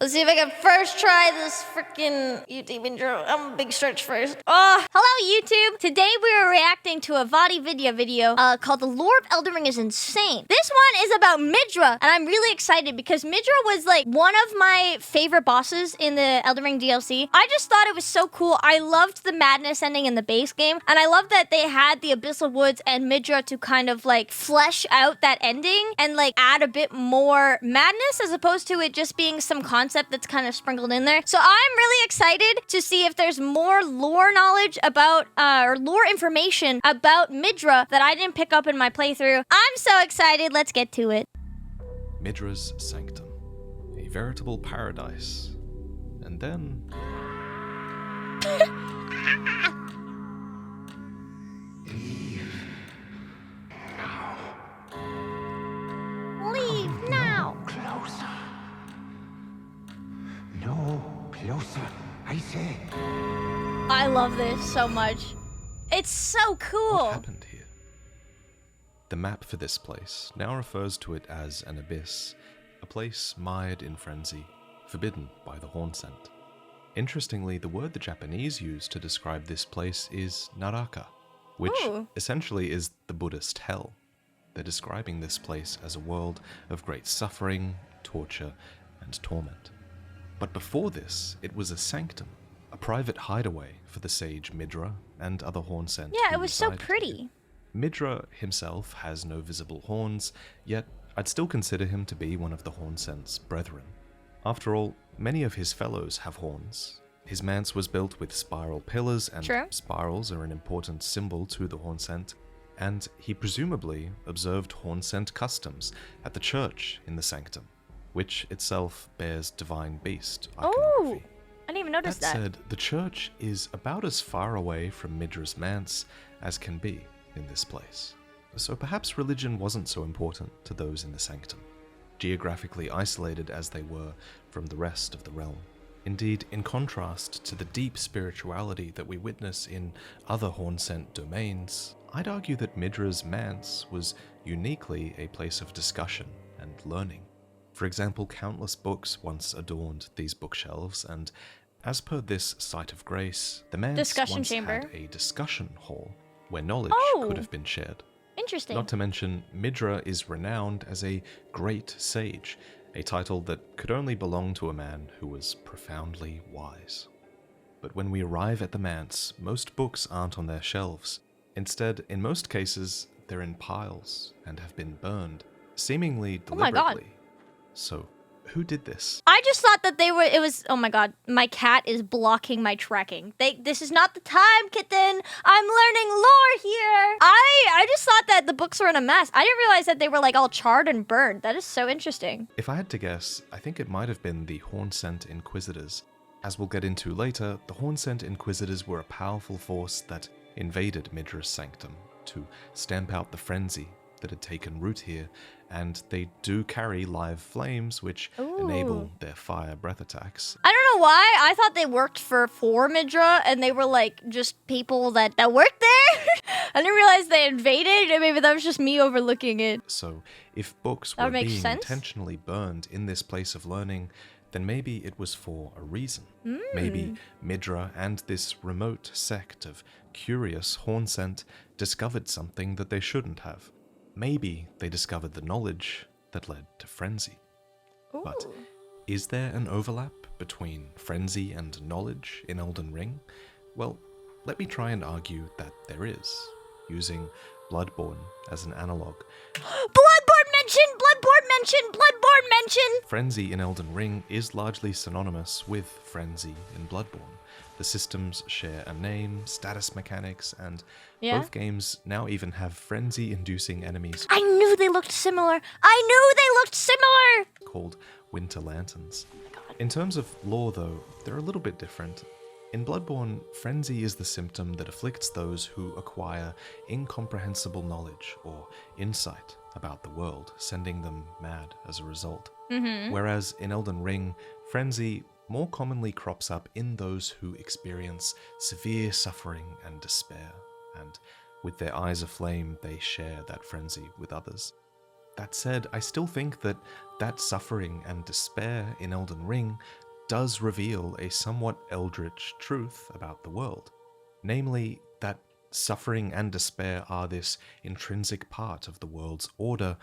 Let's see if I can first try this freaking YouTube intro. I'm a big stretch first. Oh, hello YouTube. Today we are reacting to a Vadi video called The Lore of Elden Ring is Insane. This one is about Midra, and I'm really excited because Midra was like one of my favorite bosses in the Elden Ring DLC. I just thought it was so cool. I loved the madness ending in the base game, and I love that they had the Abyssal Woods and Midra to kind of like flesh out that ending and like add a bit more madness as opposed to it just being some concept that's kind of sprinkled in there. So I'm really excited to see if there's more lore knowledge about, or lore information about Midra that I didn't pick up in my playthrough. I'm so excited. Let's get to it. Midra's Sanctum, a veritable paradise. And then... Leave now. Closer. No, closer, I say. I love this so much. It's so cool. What happened here? The map for this place now refers to it as an abyss, a place mired in frenzy, forbidden by the horn scent. Interestingly, the word the Japanese use to describe this place is naraka, which essentially is the Buddhist hell. They're describing this place as a world of great suffering, torture, and torment. But before this, it was a sanctum, a private hideaway for the sage Midra and other horn scent. Yeah, it was so pretty. Midra himself has no visible horns, yet I'd still consider him to be one of the horn scent's brethren. After all, many of his fellows have horns. His manse was built with spiral pillars, and spirals are an important symbol to the horn scent, and he presumably observed horn scent customs at the church in the sanctum, which itself bears divine beast iconography. Oh, I didn't even notice that. That said, the church is about as far away from Midra's manse as can be in this place. So perhaps religion wasn't so important to those in the sanctum, geographically isolated as they were from the rest of the realm. Indeed, in contrast to the deep spirituality that we witness in other horn-scent domains, I'd argue that Midra's manse was uniquely a place of discussion and learning. For example, countless books once adorned these bookshelves, and as per this site of grace, the manse once had a discussion hall where knowledge could have been shared. Interesting. Not to mention, Midra is renowned as a great sage, a title that could only belong to a man who was profoundly wise. But when we arrive at the manse, most books aren't on their shelves. Instead, in most cases, they're in piles and have been burned, seemingly deliberately. Oh my god. So, who did this? I just thought that oh my god, my cat is blocking my tracking. This is not the time, kitten. I'm learning lore here. I just thought that the books were in a mess. I didn't realize that they were like all charred and burned. That is so interesting. If I had to guess, I think it might have been the Horn-Scent Inquisitors. As we'll get into later, the Horn-Scent Inquisitors were a powerful force that invaded Midra's sanctum to stamp out the frenzy that had taken root here, and they do carry live flames which enable their fire breath attacks. I don't know why. I thought they worked for Midra, and they were like just people that worked there. I didn't realize they invaded, and maybe that was just me overlooking it. So if books were being intentionally burned in this place of learning, then maybe it was for a reason. Maybe Midra and this remote sect of curious horn-scent discovered something that they shouldn't have. Maybe they discovered the knowledge that led to frenzy. But is there an overlap between frenzy and knowledge in Elden Ring? Well, let me try and argue that there is, using Bloodborne as an analog. Bloodborne mention! Bloodborne mention! Bloodborne mention! Frenzy in Elden Ring is largely synonymous with frenzy in Bloodborne. The systems share a name, status mechanics, and both games now even have frenzy-inducing enemies. I knew they looked similar! Called Winter Lanterns. In terms of lore, though, they're a little bit different. In Bloodborne, frenzy is the symptom that afflicts those who acquire incomprehensible knowledge or insight about the world, sending them mad as a result. Whereas in Elden Ring, frenzy more commonly crops up in those who experience severe suffering and despair, and with their eyes aflame, they share that frenzy with others. That said, I still think that suffering and despair in Elden Ring does reveal a somewhat eldritch truth about the world. Namely, that suffering and despair are this intrinsic part of the world's order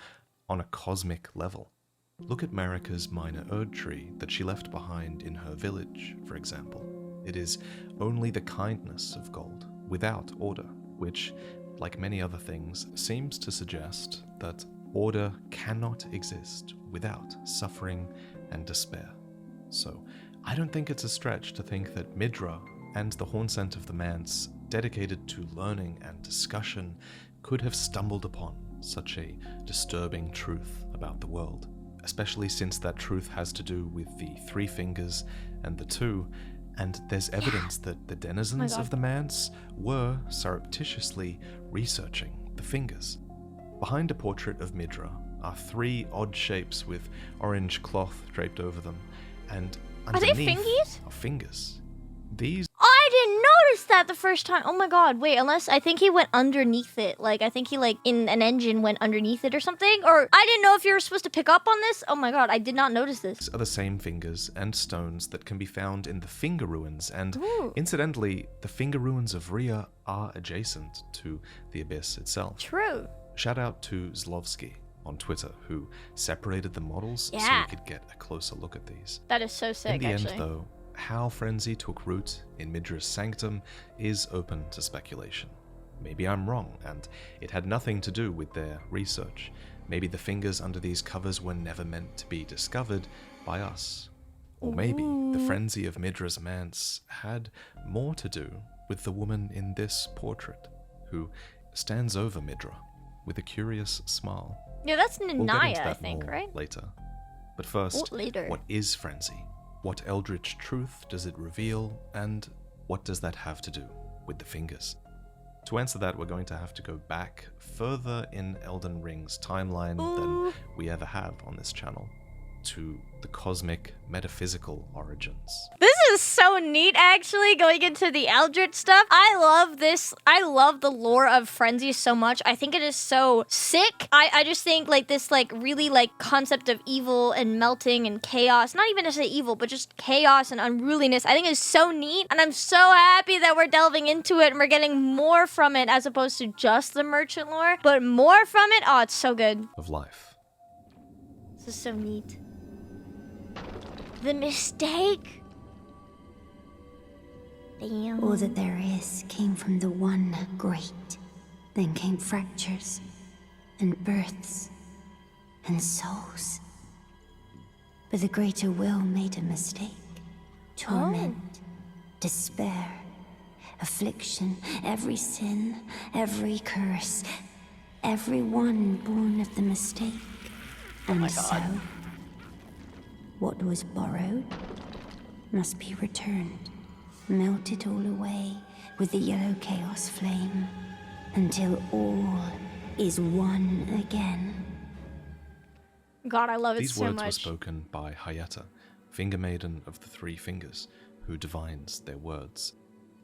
on a cosmic level. Look at Marika's minor Erd tree that she left behind in her village, for example. It is only the kindness of gold, without order, which, like many other things, seems to suggest that order cannot exist without suffering and despair. So, I don't think it's a stretch to think that Midra and the Hornsent of the Manse, dedicated to learning and discussion, could have stumbled upon such a disturbing truth about the world, especially since that truth has to do with the three fingers and the two, and there's evidence that the denizens of the Manse were surreptitiously researching the fingers. Behind a portrait of Midra are three odd shapes with orange cloth draped over them, and underneath are fingers. These... I didn't notice that the first time. Oh my god, wait, unless I think he went underneath it. Like, I think he, like, in an engine went underneath it or something. Or I didn't know if you were supposed to pick up on this. Oh my god, I did not notice this. are the same fingers and stones that can be found in the finger ruins, and incidentally, the finger ruins of Rhea are adjacent to the Abyss itself. True. Shout out to Zlovsky on Twitter, who separated the models so we could get a closer look at these. That is so sick, In the actually. end, though, how Frenzy took root in Midra's sanctum is open to speculation. Maybe I'm wrong, and it had nothing to do with their research. Maybe the fingers under these covers were never meant to be discovered by us. Or maybe the frenzy of Midra's Manse had more to do with the woman in this portrait, who stands over Midra with a curious smile. Yeah, that's We'll get into Naya, that I think, more right? later. But first, later. what is frenzy? What eldritch truth does it reveal, and what does that have to do with the fingers? To answer that, we're going to have to go back further in Elden Ring's timeline than we ever have on this channel, to the cosmic metaphysical origins. This is so neat, actually, going into the Eldritch stuff. I love this. I love the lore of Frenzy so much. I think it is so sick. I just think, like, this, like, really, like, concept of evil and melting and chaos. Not even to say evil, but just chaos and unruliness. I think it's so neat, and I'm so happy that we're delving into it and we're getting more from it as opposed to just the merchant lore. But more from it, oh, it's so good. Of life. This is so neat. The mistake? Damn. All that there is came from the one great. Then came fractures, and births, and souls. But the greater will made a mistake. Torment, despair, affliction, every sin, every curse, every one born of the mistake. And so, what was borrowed must be returned, melted all away with the yellow chaos flame, until all is one again. God, I love it These so words much. were spoken by Hayata, finger maiden of the three fingers, who divines their words.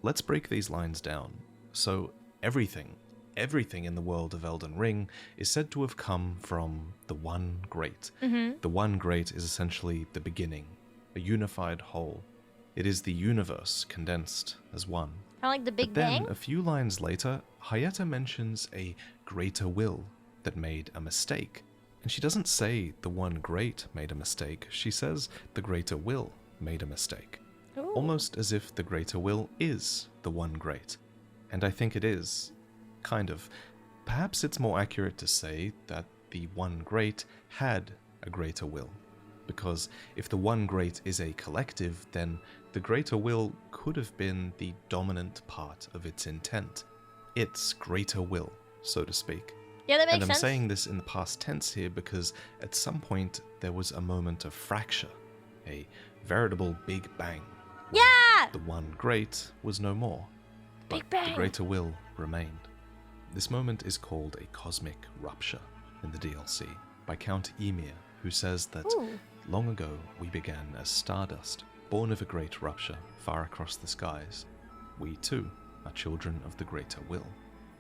Let's break these lines down. So, everything in the world of Elden Ring is said to have come from the One Great. The One Great is essentially the beginning, a unified whole. It is the universe condensed as one. Kind of like the Big But then, Bang? a few lines later, Hayata mentions a greater will that made a mistake. And she doesn't say the One Great made a mistake, she says the greater will made a mistake. Ooh. Almost as if the greater will is the One Great. And I think it is. Kind of. Perhaps it's more accurate to say that the One Great had a greater will. Because if the One Great is a collective, then the greater will could have been the dominant part of its intent. Its greater will, so to speak. Yeah, that makes And I'm sense. saying this in the past tense here because at some point there was a moment of fracture, a veritable Big Bang. where Yeah! The One Great was no more, but Big Bang. the greater will remained. This moment is called a cosmic rupture in the DLC by Count Emir, who says that Ooh. long ago we began as stardust, born of a great rupture far across the skies. We too are children of the greater will.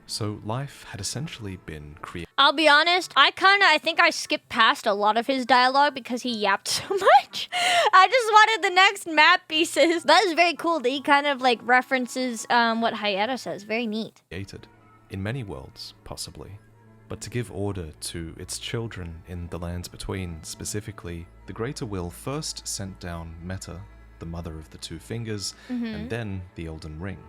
So life had essentially been created. I'll be honest, I think I skipped past a lot of his dialogue because he yapped so much. I just wanted the next map pieces. That is very cool that he kind of like references what Hayata says. Very neat. In many worlds, possibly. But to give order to its children in the lands between, specifically, the Greater Will first sent down Meta, the mother of the Two Fingers, and then the Elden Ring.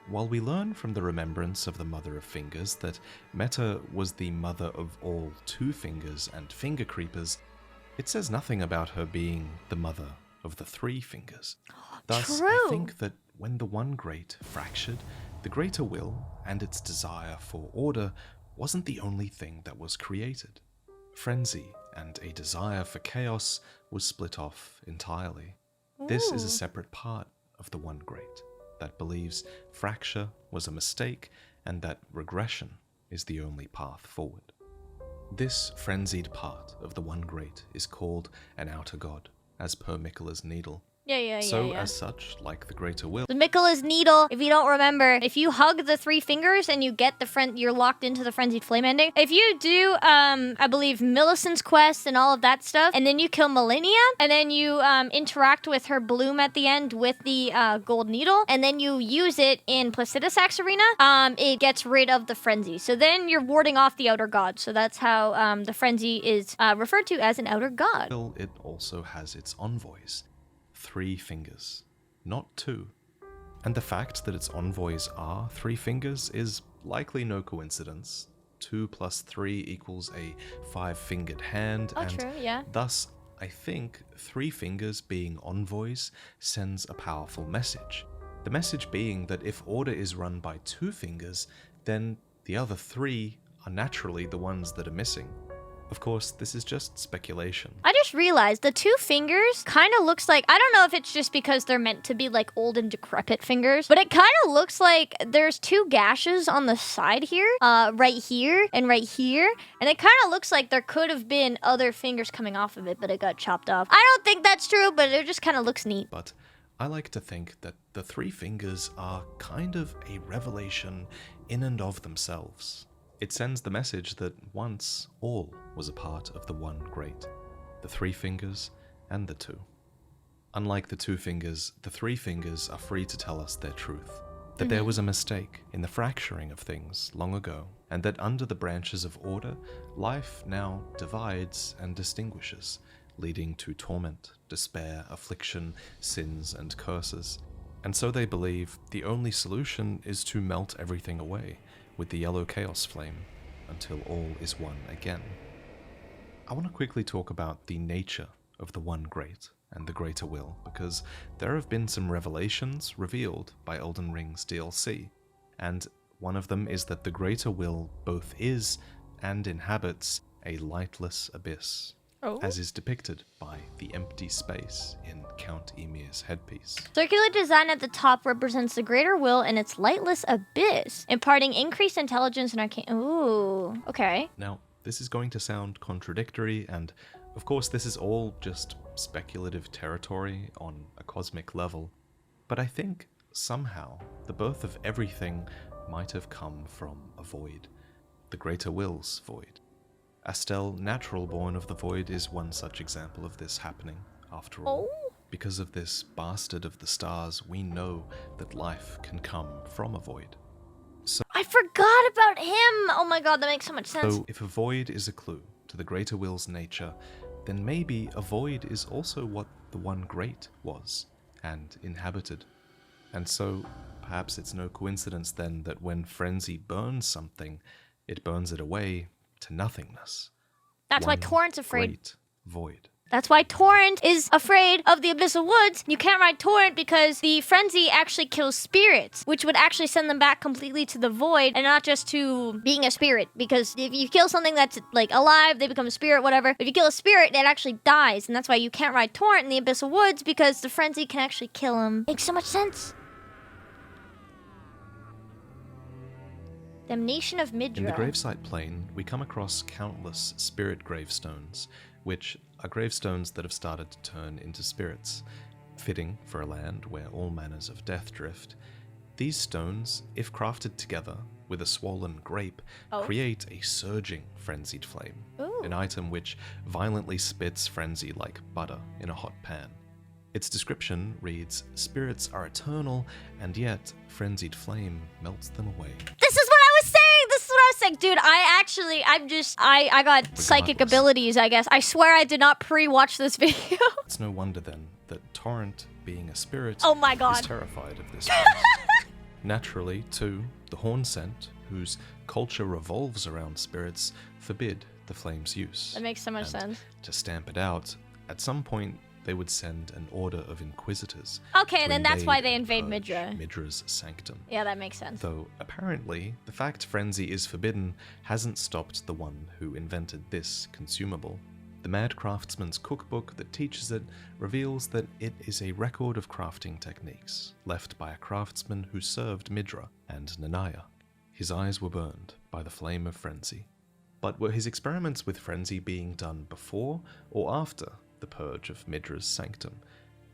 While we learn from the remembrance of the Mother of Fingers that Meta was the mother of all Two Fingers and Finger Creepers, it says nothing about her being the mother of the Three Fingers. Thus, I think that when the One Great fractured, the Greater Will and its desire for order wasn't the only thing that was created. Frenzy and a desire for chaos was split off entirely. This is a separate part of the One Great that believes fracture was a mistake and that regression is the only path forward. This frenzied part of the One Great is called an Outer God, as per Miquella's Needle. So, as such, like the Greater Will, the Miquella's Needle, if you don't remember, if you hug the Three Fingers and you get you're locked into the Frenzied Flame ending. If you do, I believe, Millicent's quest and all of that stuff, and then you kill Millennia, and then you interact with her bloom at the end with the Gold Needle, and then you use it in Placidusax Arena, it gets rid of the Frenzy. So then you're warding off the Outer God. So that's how the Frenzy is referred to as an Outer God. It also has its envoys. 3 fingers, not 2. And the fact that its envoys are 3 fingers is likely no coincidence. 2 plus 3 equals a 5-fingered hand, thus, I think 3 fingers being envoys sends a powerful message. The message being that if order is run by 2 fingers, then the other 3 are naturally the ones that are missing. Of course, this is just speculation. I just realized the 2 fingers kind of looks like, I don't know if it's just because they're meant to be like old and decrepit fingers, but it kind of looks like there's 2 gashes on the side here, right here and right here. And it kind of looks like there could have been other fingers coming off of it, but it got chopped off. I don't think that's true, but it just kind of looks neat. But I like to think that the 3 fingers are kind of a revelation in and of themselves. It sends the message that once all was a part of the One Great, the 3 fingers and the 2. Unlike the 2 fingers, the 3 fingers are free to tell us their truth, that there was a mistake in the fracturing of things long ago, and that under the branches of order, life now divides and distinguishes, leading to torment, despair, affliction, sins, and curses. And so they believe the only solution is to melt everything away with the yellow chaos flame until all is one again. I want to quickly talk about the nature of the One Great and the Greater Will, because there have been some revelations revealed by Elden Ring's DLC, and one of them is that the Greater Will both is and inhabits a lightless abyss, as is depicted by the empty space in Count Emir's headpiece. Circular design at the top represents the Greater Will and its lightless abyss, imparting increased intelligence and arcane. Ooh, okay. Now, this is going to sound contradictory, and of course this is all just speculative territory on a cosmic level, but I think somehow the birth of everything might have come from a void, the Greater Will's void. Astel, natural born of the void, is one such example of this happening, after all. Because of this bastard of the stars, we know that life can come from a void. So, I forgot about him! Oh my god, that makes so much sense. So, if a void is a clue to the Greater Will's nature, then maybe a void is also what the One Great was, and inhabited. And so, perhaps it's no coincidence then that when Frenzy burns something, it burns it away to nothingness. That's why Torrent's afraid. Great void. That's why Torrent is afraid of the Abyssal Woods. You can't ride Torrent because the Frenzy actually kills spirits, which would actually send them back completely to the void and not just to being a spirit. Because if you kill something that's like alive, they become a spirit, whatever. If you kill a spirit, it actually dies. And that's why you can't ride Torrent in the Abyssal Woods, because the Frenzy can actually kill him. Makes so much sense. Damnation of Midra. In the gravesite plane, we come across countless spirit gravestones, which are gravestones that have started to turn into spirits, fitting for a land where all manners of death drift. These stones, if crafted together, with a swollen grape create a surging frenzied flame, an item which violently spits frenzy like butter in a hot pan. Its description reads, "Spirits are eternal, and yet frenzied flame melts them away." This is what I was saying! This is what I was saying! Dude, I got psychic abilities, I guess. I swear I did not pre-watch this video. It's no wonder then that Torrent, being a spirit, oh my god, is terrified of this place. Naturally, too, the Hornsent, whose culture revolves around spirits, forbid the flame's use. That makes so much sense. To stamp it out, at some point they would send an order of inquisitors. Okay, then that's why they invade and purge Midra. Midra's sanctum. Yeah, that makes sense. Though, apparently, the fact frenzy is forbidden hasn't stopped the one who invented this consumable. The Mad Craftsman's cookbook that teaches it reveals that it is a record of crafting techniques left by a craftsman who served Midra and Nanaya. His eyes were burned by the flame of frenzy. But were his experiments with frenzy being done before or after the purge of Midra's sanctum?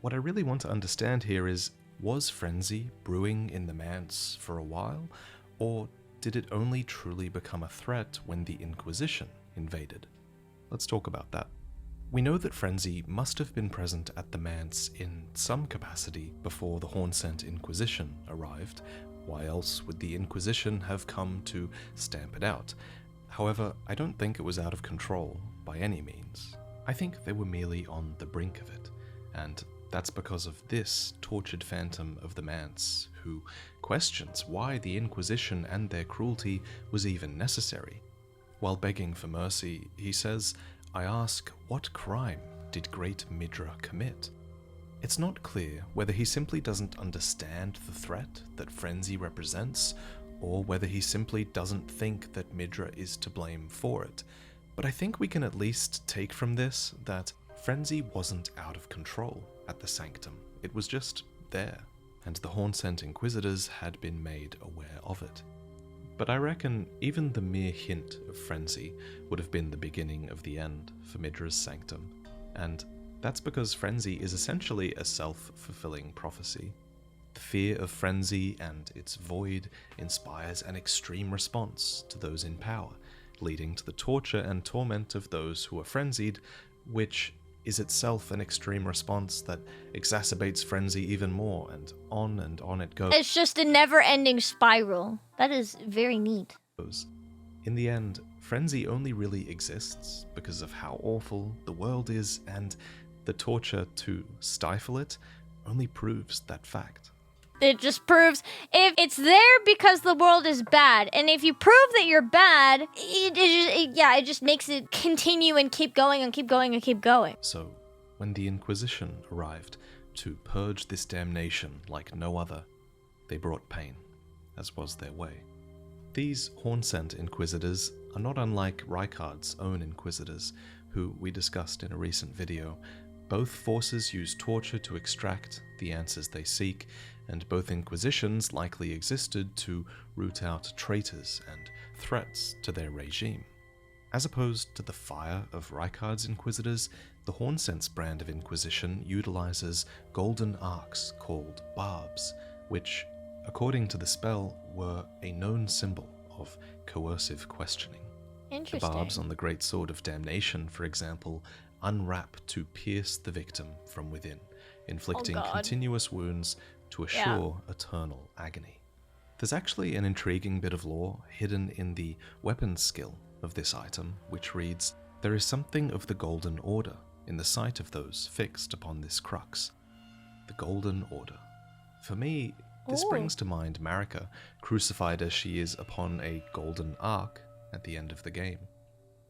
What I really want to understand here is, was frenzy brewing in the manse for a while, or did it only truly become a threat when the Inquisition invaded? Let's talk about that. We know that frenzy must have been present at the manse in some capacity before the Hornsent Inquisition arrived. Why else would the Inquisition have come to stamp it out? However, I don't think it was out of control by any means. I think they were merely on the brink of it, and that's because of this tortured phantom of the manse, who questions why the Inquisition and their cruelty was even necessary. While begging for mercy, he says, "I ask, what crime did great Midra commit?" It's not clear whether he simply doesn't understand the threat that frenzy represents, or whether he simply doesn't think that Midra is to blame for it. But I think we can at least take from this that frenzy wasn't out of control at the sanctum. It was just there, and the Hornsent Inquisitors had been made aware of it. But I reckon even the mere hint of frenzy would have been the beginning of the end for Midra's sanctum, and that's because frenzy is essentially a self-fulfilling prophecy. The fear of frenzy and its void inspires an extreme response to those in power, leading to the torture and torment of those who are frenzied, which is itself an extreme response that exacerbates frenzy even more, and on it goes. It's just a never-ending spiral. That is very neat. In the end, frenzy only really exists because of how awful the world is, and the torture to stifle it only proves that fact. It just proves if it's there because the world is bad, and if you prove that you're bad, it just makes it continue and keep going and keep going and keep going. So, when the Inquisition arrived to purge this damnation like no other, they brought pain, as was their way. These Hornsent Inquisitors are not unlike Rykard's own Inquisitors, who we discussed in a recent video. Both forces use torture to extract the answers they seek, and both Inquisitions likely existed to root out traitors and threats to their regime. As opposed to the fire of Rykard's Inquisitors, the Hornsent's brand of Inquisition utilizes golden arcs called barbs, which, according to the spell, were a known symbol of coercive questioning. Interesting. The barbs on the Great Sword of Damnation, for example, unwrap to pierce the victim from within, inflicting continuous wounds to assure eternal agony. There's actually an intriguing bit of lore hidden in the weapons skill of this item, which reads, "There is something of the Golden Order in the sight of those fixed upon this crux." The Golden Order. For me, this brings to mind Marika, crucified as she is upon a golden ark at the end of the game.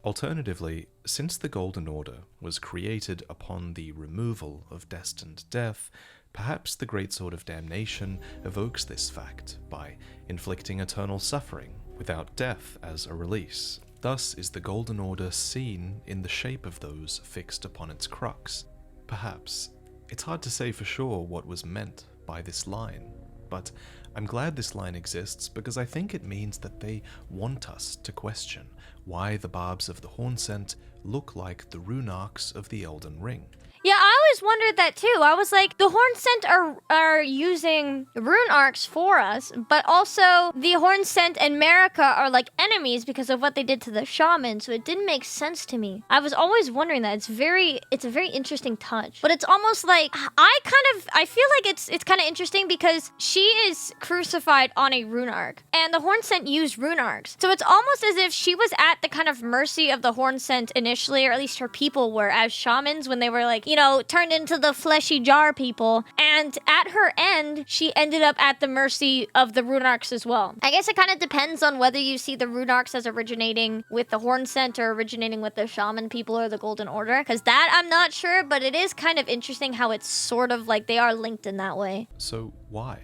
Alternatively, since the Golden Order was created upon the removal of destined death, perhaps the Great Sword of Damnation evokes this fact by inflicting eternal suffering without death as a release. Thus is the Golden Order seen in the shape of those fixed upon its crux. Perhaps. It's hard to say for sure what was meant by this line, but I'm glad this line exists because I think it means that they want us to question why the barbs of the Hornsent look like the rune arcs of the Elden Ring. Yeah, I always wondered that too. I was like, the Hornsent are using rune arcs for us, but also the Hornsent and Marika are like enemies because of what they did to the shaman, so it didn't make sense to me. I was always wondering that. It's a very interesting touch. But it's almost like, I feel like it's kind of interesting because she is crucified on a rune arc, and the Hornsent use rune arcs. So it's almost as if she was at the kind of mercy of the Hornsent initially, or at least her people were as shamans when they were like, you know, turned into the fleshy jar people. And at her end, she ended up at the mercy of the rune arcs as well. I guess it kind of depends on whether you see the rune arcs as originating with the Hornsent or originating with the shaman people or the Golden Order. Because that I'm not sure, but it is kind of interesting how it's sort of like they are linked in that way. So why?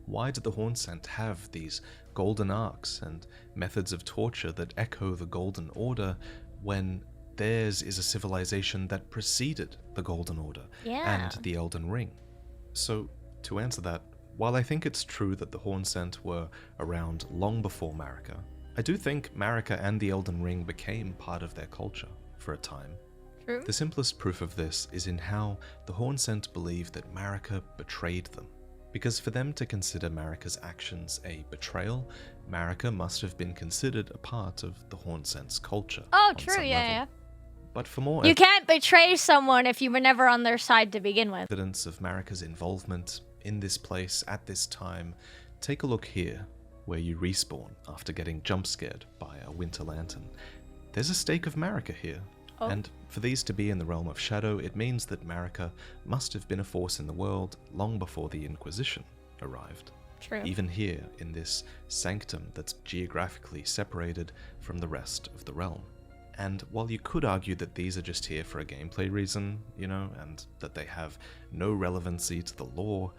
Why did the Hornsent have these golden arcs and methods of torture that echo the Golden Order when theirs is a civilization that preceded the Golden Order and the Elden Ring? So, to answer that, while I think it's true that the Hornsent were around long before Marika, I do think Marika and the Elden Ring became part of their culture for a time. True. The simplest proof of this is in how the Hornsent believe that Marika betrayed them. Because for them to consider Marika's actions a betrayal, Marika must have been considered a part of the Hornsent's culture. Oh, true, yeah. But for more you can't betray someone if you were never on their side to begin with. Evidence of Marika's involvement in this place at this time, take a look here, where you respawn after getting jump scared by a winter lantern. There's a stake of Marika here. Oh. And for these to be in the realm of shadow, it means that Marika must have been a force in the world long before the Inquisition arrived. True. Even here, in this sanctum that's geographically separated from the rest of the realm. And while you could argue that these are just here for a gameplay reason, you know, and that they have no relevancy to the lore,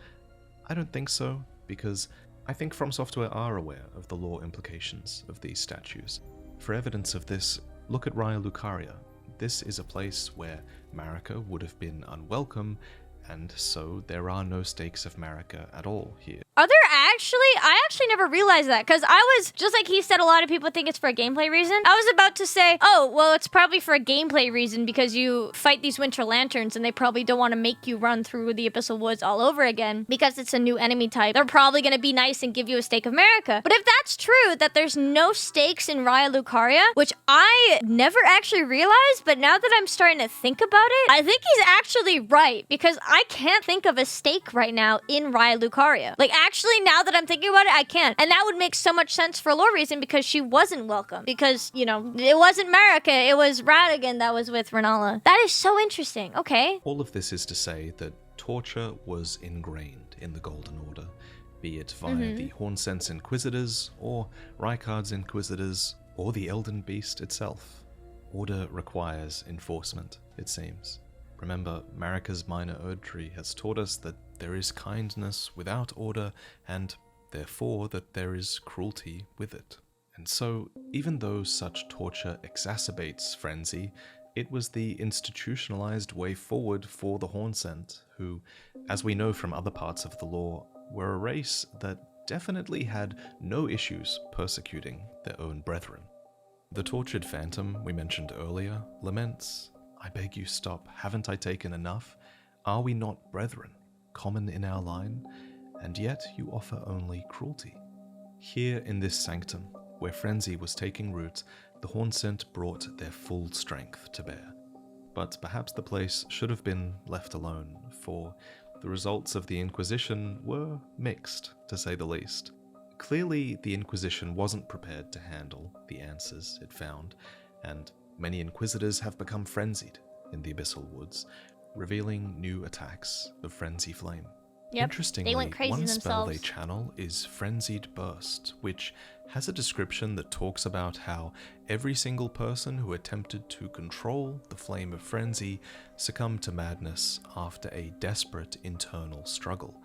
I don't think so, because I think From Software are aware of the lore implications of these statues. For evidence of this, look at Raya Lucaria. This is a place where Marika would have been unwelcome, and so there are no stakes of Marika at all here. Are there actually? I actually never realized that, because I was, just like he said, a lot of people think it's for a gameplay reason. I was about to say, oh, well, it's probably for a gameplay reason because you fight these winter lanterns and they probably don't want to make you run through the Abyssal Woods all over again because it's a new enemy type. They're probably going to be nice and give you a stake of Marika. But if that's true, that there's no stakes in Raya Lucaria, which I never actually realized, but now that I'm starting to think about it, I think he's actually right, because I can't think of a stake right now in Raya Lucaria. Like, actually, now that I'm thinking about it, I can. And that would make so much sense for lore reason, because she wasn't welcome. Because, you know, it wasn't Marika, it was Radagon that was with Renala. That is so interesting. Okay. All of this is to say that torture was ingrained in the Golden Order, be it via the Hornsent's Inquisitors, or Rykard's Inquisitors, or the Elden Beast itself. Order requires enforcement, it seems. Remember, Marika's minor Erdtree has taught us that there is kindness without order, and therefore that there is cruelty with it. And so, even though such torture exacerbates frenzy, it was the institutionalized way forward for the Hornsent, who, as we know from other parts of the lore, were a race that definitely had no issues persecuting their own brethren. The tortured phantom we mentioned earlier laments, "I beg you stop, haven't I taken enough? Are we not brethren, common in our line? And yet you offer only cruelty." Here in this sanctum, where frenzy was taking root, the Hornsent brought their full strength to bear. But perhaps the place should have been left alone, for the results of the Inquisition were mixed, to say the least. Clearly, the Inquisition wasn't prepared to handle the answers it found, and many Inquisitors have become frenzied in the Abyssal Woods, revealing new attacks of Frenzy Flame. Yep, Interestingly, they went crazy one spell they themselves. channel is Frenzied Burst, which has a description that talks about how every single person who attempted to control the flame of frenzy succumbed to madness after a desperate internal struggle.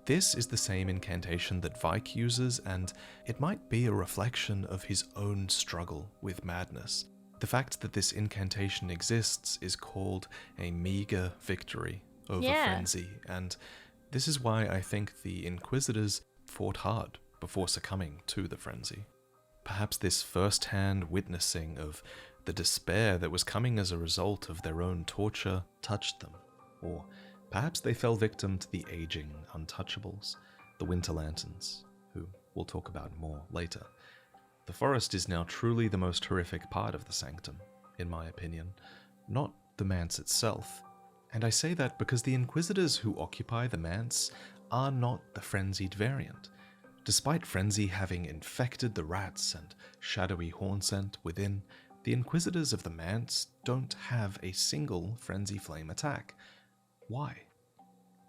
This is the same incantation that Vike uses, and it might be a reflection of his own struggle with madness. The fact that this incantation exists is called a meager victory over frenzy, and this is why I think the Inquisitors fought hard before succumbing to the frenzy. Perhaps this first-hand witnessing of the despair that was coming as a result of their own torture touched them, Or perhaps they fell victim to the aging untouchables, the Winter Lanterns, who we'll talk about more later. The forest is now truly the most horrific part of the Sanctum, in my opinion, not the manse itself. And I say that because the Inquisitors who occupy the manse are not the frenzied variant. Despite frenzy having infected the rats and shadowy horn scent within, the Inquisitors of the manse don't have a single frenzy flame attack. Why?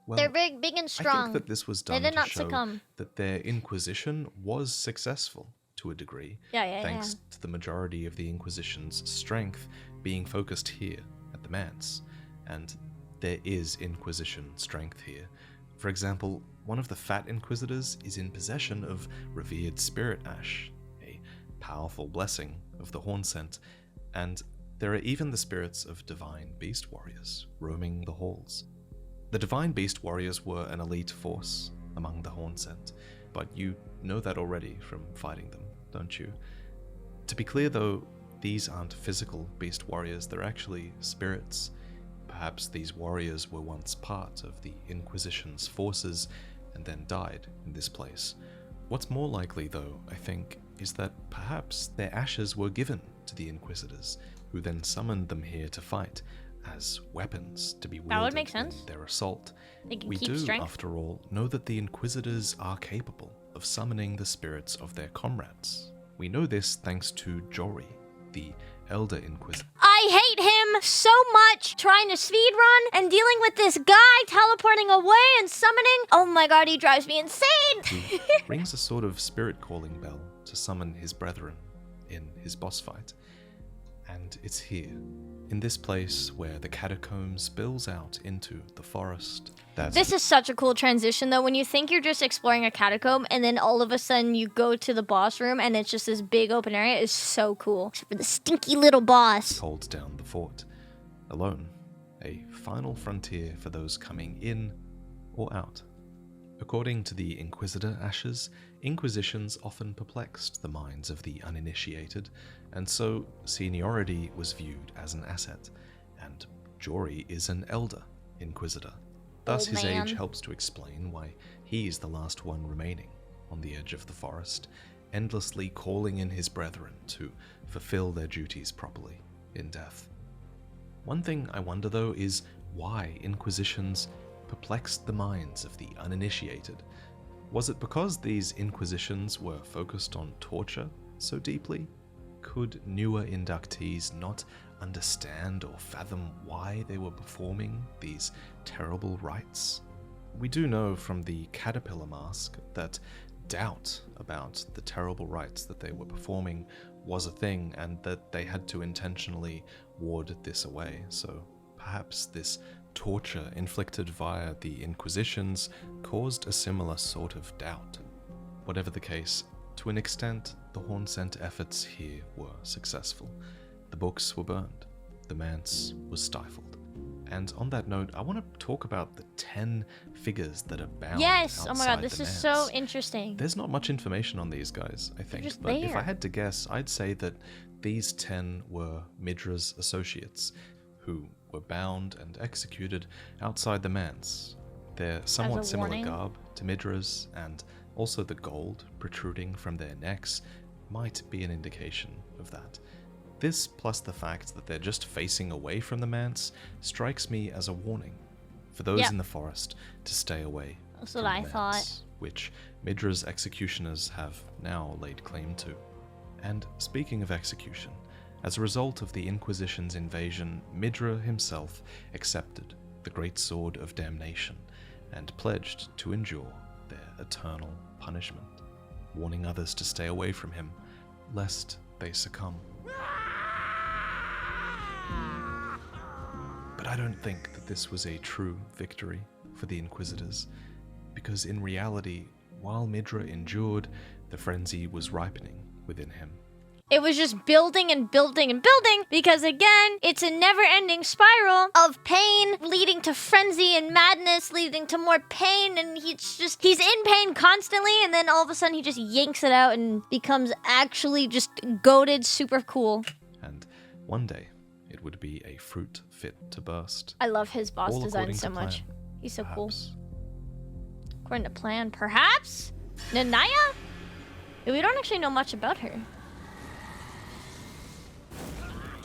Well, They're big and strong. I think that this was done They did to not show succumb. that their Inquisition was successful to a degree, thanks to the majority of the Inquisition's strength being focused here at the manse. And there is Inquisition strength here. For example, one of the Fat Inquisitors is in possession of revered Spirit Ash, a powerful blessing of the Horn Scent, and there are even the spirits of Divine Beast Warriors roaming the halls. The Divine Beast Warriors were an elite force among the Horn Scent, but you know that already from fighting them, don't you? To be clear though, these aren't physical Beast Warriors, they're actually spirits. Perhaps these warriors were once part of the Inquisition's forces and then died in this place. What's more likely though, I think, is that perhaps their ashes were given to the Inquisitors, who then summoned them here to fight, as weapons to be wielded That would make sense. in their assault. They can We keep do, strength. after all, know that the Inquisitors are capable of summoning the spirits of their comrades. We know this thanks to Jory, the Elder Inquisitor. I hate him so much trying to speedrun and dealing with this guy teleporting away and summoning. Oh my god, he drives me insane. Who rings a sort of spirit calling bell to summon his brethren in his boss fight. And it's here, in this place where the catacomb spills out into the forest. This is such a cool transition though, when you think you're just exploring a catacomb and then all of a sudden you go to the boss room and it's just this big open area. It's so cool. Except for the stinky little boss. Holds down the fort, alone, a final frontier for those coming in or out. According to the Inquisitor Ashes, inquisitions often perplexed the minds of the uninitiated, and so seniority was viewed as an asset, and Jory is an elder Inquisitor. Thus his age helps to explain why he is the last one remaining on the edge of the forest, endlessly calling in his brethren to fulfill their duties properly in death. One thing I wonder though is why inquisitions perplexed the minds of the uninitiated. Was it because these inquisitions were focused on torture so deeply? Could newer inductees not understand or fathom why they were performing these terrible rites? We do know from the Caterpillar Mask that doubt about the terrible rites that they were performing was a thing and that they had to intentionally ward this away, so perhaps this torture inflicted via the Inquisitions caused a similar sort of doubt. Whatever the case, to an extent, the Horn-Scent efforts here were successful. The books were burned, the manse was stifled. And on that note, I want to talk about the 10 figures that are bound Yes, oh my god, outside this the is manse. so interesting. There's not much information on these guys, I think, just but if there. I had to guess, I'd say that these 10 were Midra's associates, who were bound and executed outside the manse. They're somewhat similar warning? garb to Midra's, and also the gold protruding from their necks might be an indication of that. This, plus the fact that they're just facing away from the manse, strikes me as a warning for those in the forest to stay away That's from what the I manse, thought. which Midra's executioners have now laid claim to. And speaking of execution, as a result of the Inquisition's invasion, Midra himself accepted the Great Sword of Damnation and pledged to endure their eternal punishment, warning others to stay away from him, lest they succumb. But I don't think that this was a true victory for the Inquisitors, because in reality, while Midra endured, the frenzy was ripening within him. It was just building and building and building because, again, it's a never-ending spiral of pain leading to frenzy and madness leading to more pain, and he's in pain constantly, and then all of a sudden he just yanks it out and becomes actually just goated super cool. And one day, it would be a fruit fit to burst. I love his boss All design according so to much. plan. He's so cool. Perhaps. According to plan, perhaps? Nanaya? We don't actually know much about her.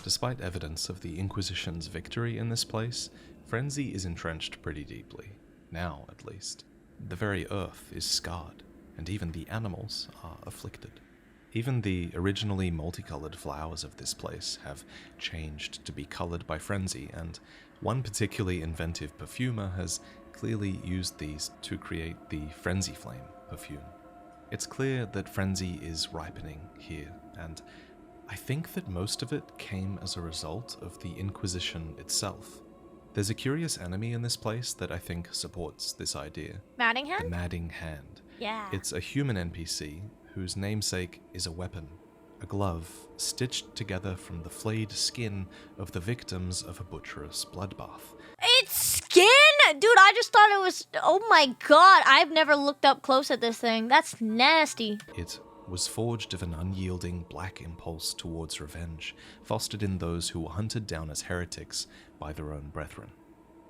Despite evidence of the Inquisition's victory in this place, frenzy is entrenched pretty deeply, now at least. The very earth is scarred, and even the animals are afflicted. Even the originally multicolored flowers of this place have changed to be colored by frenzy, and one particularly inventive perfumer has clearly used these to create the Frenzy Flame perfume. It's clear that frenzy is ripening here, and I think that most of it came as a result of the Inquisition itself. There's a curious enemy in this place that I think supports this idea. Madding The Hand? Madding Hand. Yeah. It's a human NPC whose namesake is a weapon, a glove stitched together from the flayed skin of the victims of a butcherous bloodbath. It's skin? Dude, I just thought it was... Oh my god, I've never looked up close at this thing. That's nasty. It was forged of an unyielding black impulse towards revenge, fostered in those who were hunted down as heretics by their own brethren.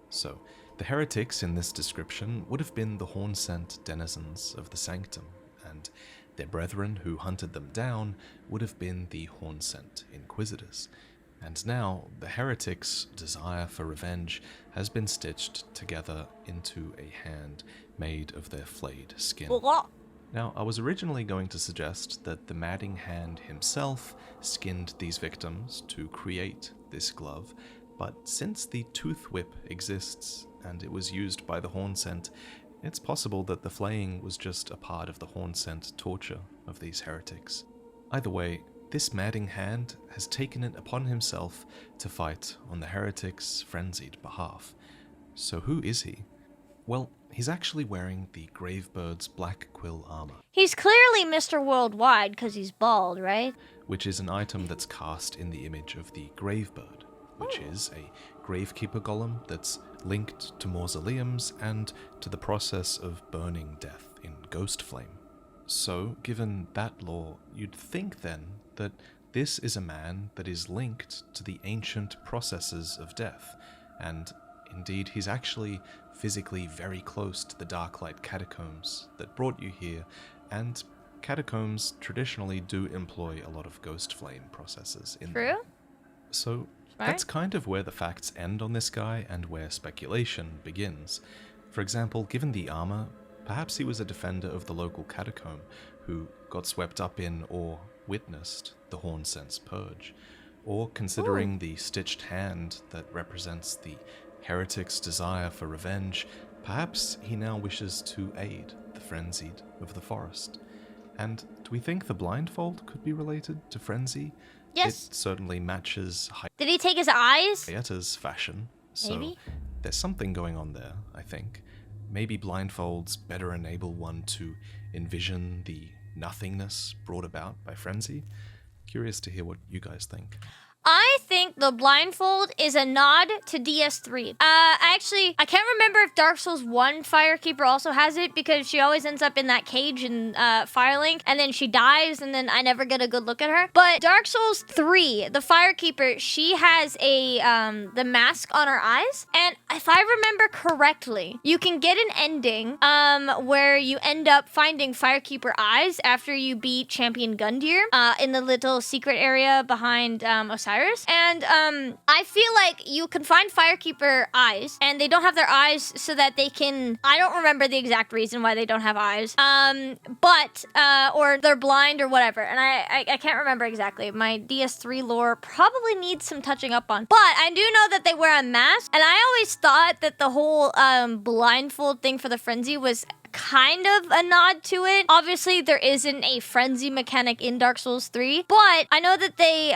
So, the heretics in this description would have been the horn-scent denizens of the sanctum, and their brethren who hunted them down would have been the horn-scent inquisitors. And now, the heretics' desire for revenge has been stitched together into a hand made of their flayed skin. Now, I was originally going to suggest that the Madding Hand himself skinned these victims to create this glove, but since the Tooth Whip exists and it was used by the Hornscent, it's possible that the flaying was just a part of the Hornscent torture of these heretics. Either way, this Madding Hand has taken it upon himself to fight on the heretics' frenzied behalf. So who is he? Well, he's actually wearing the Gravebird's black quill armor. He's clearly Mr. Worldwide because he's bald, right? Which is an item that's cast in the image of the Gravebird, which is a gravekeeper golem that's linked to mausoleums and to the process of burning death in ghost flame. So, given that lore, you'd think then that this is a man that is linked to the ancient processes of death, and indeed he's actually physically very close to the Darklight catacombs that brought you here, and catacombs traditionally do employ a lot of ghost flame processes in them. True? So Smart. that's kind of where the facts end on this guy and where speculation begins. For example, given the armor, perhaps he was a defender of the local catacomb who got swept up in or witnessed the Hornscent's purge. Or considering the stitched hand that represents the heretic's desire for revenge, perhaps he now wishes to aid the frenzied of the forest. And do we think the blindfold could be related to frenzy? Yes. It certainly matches Did he take his eyes? Hayata's fashion, so Maybe. there's something going on there, I think. Maybe blindfolds better enable one to envision the nothingness brought about by frenzy. Curious to hear what you guys think. I think the blindfold is a nod to DS3. I can't remember if Dark Souls 1 Firekeeper also has it because she always ends up in that cage in Firelink and then she dies and then I never get a good look at her. But Dark Souls 3, the Firekeeper, she has the mask on her eyes. And if I remember correctly, you can get an ending where you end up finding Firekeeper eyes after you beat Champion Gundyr in the little secret area behind Osiris. And I feel like you can find Firekeeper eyes, and they don't have their eyes so that they can... I don't remember the exact reason why they don't have eyes, or they're blind or whatever, and I can't remember exactly. My DS3 lore probably needs some touching up on. But I do know that they wear a mask, and I always thought that the whole blindfold thing for the frenzy was kind of a nod to it. Obviously, there isn't a frenzy mechanic in Dark Souls 3, but I know that they,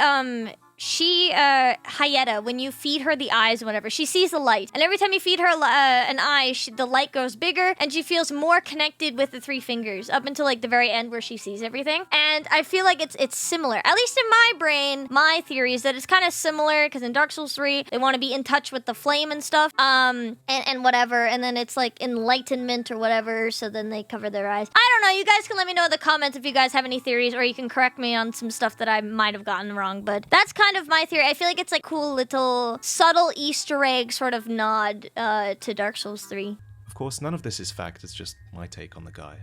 Hayata, when you feed her the eyes or whatever, she sees the light. And every time you feed her an eye, the light grows bigger and she feels more connected with the three fingers up until like the very end where she sees everything. And I feel like it's similar. At least in my brain, my theory is that it's kind of similar because in Dark Souls 3, they want to be in touch with the flame and stuff, and whatever. And then it's like enlightenment or whatever, so then they cover their eyes. I don't know. You guys can let me know in the comments if you guys have any theories, or you can correct me on some stuff that I might have gotten wrong. But that's kind kind of my theory. I feel like it's like cool little subtle Easter egg sort of nod to Dark Souls 3. Of course, none of this is fact, it's just my take on the guy.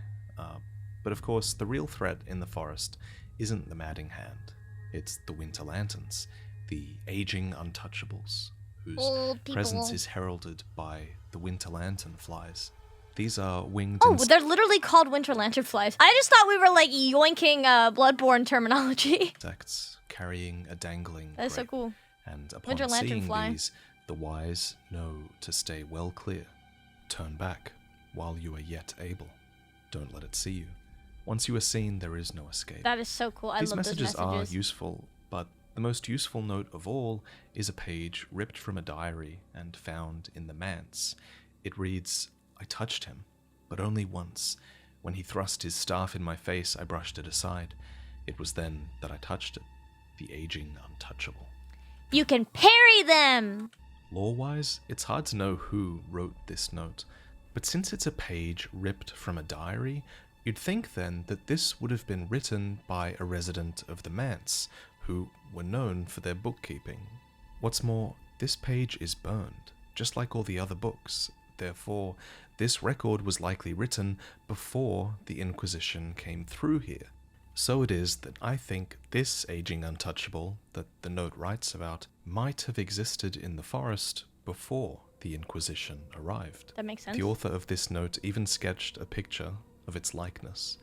But of course, the real threat in the forest isn't the Madding Hand. It's the Winter Lanterns, the aging untouchables, whose Old people. presence is heralded by the Winter Lantern flies. These are winged Oh, they're literally called Winter Lantern flies. I just thought we were like yoinking Bloodborne terminology. insects carrying a dangling That's so grape. cool. And upon Winter Lantern seeing fly. these, the wise know to stay well clear. Turn back while you are yet able. Don't let it see you. Once you are seen, there is no escape. That is so cool. I These love messages those are messages. useful, but the most useful note of all is a page ripped from a diary and found in the manse. It reads, "I touched him, but only once. When he thrust his staff in my face, I brushed it aside. It was then that I touched it, the aging untouchable." You can parry them! Lore-wise, it's hard to know who wrote this note, but since it's a page ripped from a diary, you'd think then that this would have been written by a resident of the manse, who were known for their bookkeeping. What's more, this page is burned, just like all the other books. Therefore, this record was likely written before the Inquisition came through here. So it is that I think this aging untouchable that the note writes about might have existed in the forest before the Inquisition arrived. That makes sense. The author of this note even sketched a picture of its likeness.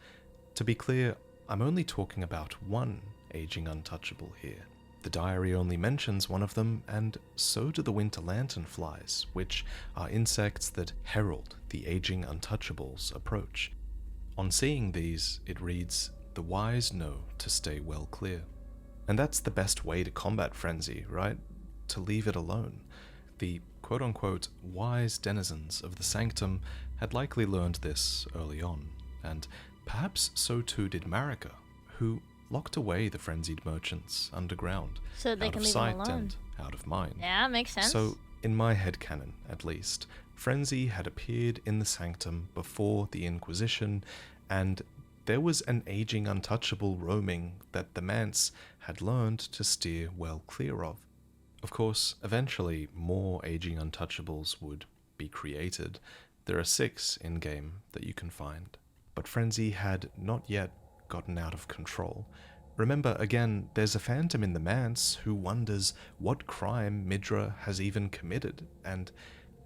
To be clear, I'm only talking about one aging untouchable here. The diary only mentions one of them, and so do the winter lantern flies, which are insects that herald the aging untouchable's approach. On seeing these, it reads, "The wise know to stay well clear." And that's the best way to combat frenzy, right? To leave it alone. The quote-unquote wise denizens of the sanctum had likely learned this early on, and perhaps so too did Marika, who locked away the frenzied merchants underground, So they out can of leave sight them alone. and out of mind. Yeah, makes sense. So, in my headcanon, at least, frenzy had appeared in the sanctum before the Inquisition, and there was an aging untouchable roaming that the manse had learned to steer well clear of. Of course, eventually more aging untouchables would be created. There are 6 in-game that you can find. But frenzy had not yet gotten out of control. Remember, again, there's a phantom in the manse who wonders what crime Midra has even committed, and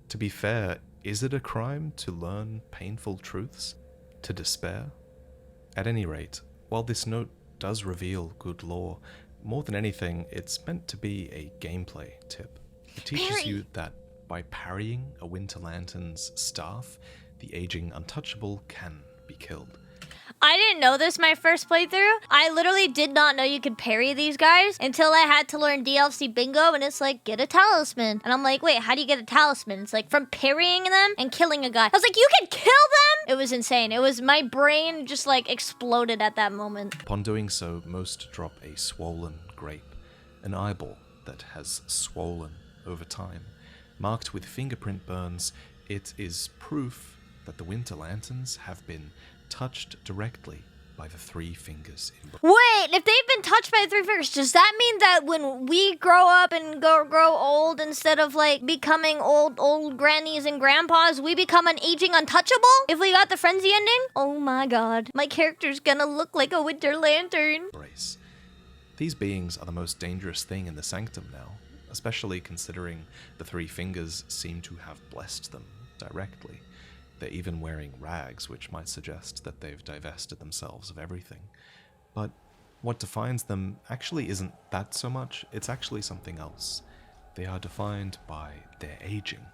to be fair, is it a crime to learn painful truths? To despair? At any rate, while this note does reveal good lore, more than anything, it's meant to be a gameplay tip. It teaches Parry. you that by parrying a Winter Lantern's staff, the aging untouchable can be killed. I didn't know this my first playthrough. I literally did not know you could parry these guys until I had to learn DLC bingo, and it's like, get a talisman. And I'm like, wait, how do you get a talisman? It's like from parrying them and killing a guy. I was like, you can kill them? It was insane. It was, my brain just like exploded at that moment. Upon doing so, most drop a swollen grape, an eyeball that has swollen over time. Marked with fingerprint burns, it is proof that the Winter Lanterns have been touched directly by the 3 fingers in Wait, if they've been touched by 3 fingers, does that mean that when we grow up and grow old, instead of like becoming old grannies and grandpas, we become an aging untouchable? If we got the frenzy ending? Oh my god, my character's gonna look like a winter lantern. embrace. These beings are the most dangerous thing in the sanctum now, especially considering the 3 fingers seem to have blessed them directly. They're even wearing rags, which might suggest that they've divested themselves of everything. But what defines them actually isn't that so much, it's actually something else. They are defined by their aging.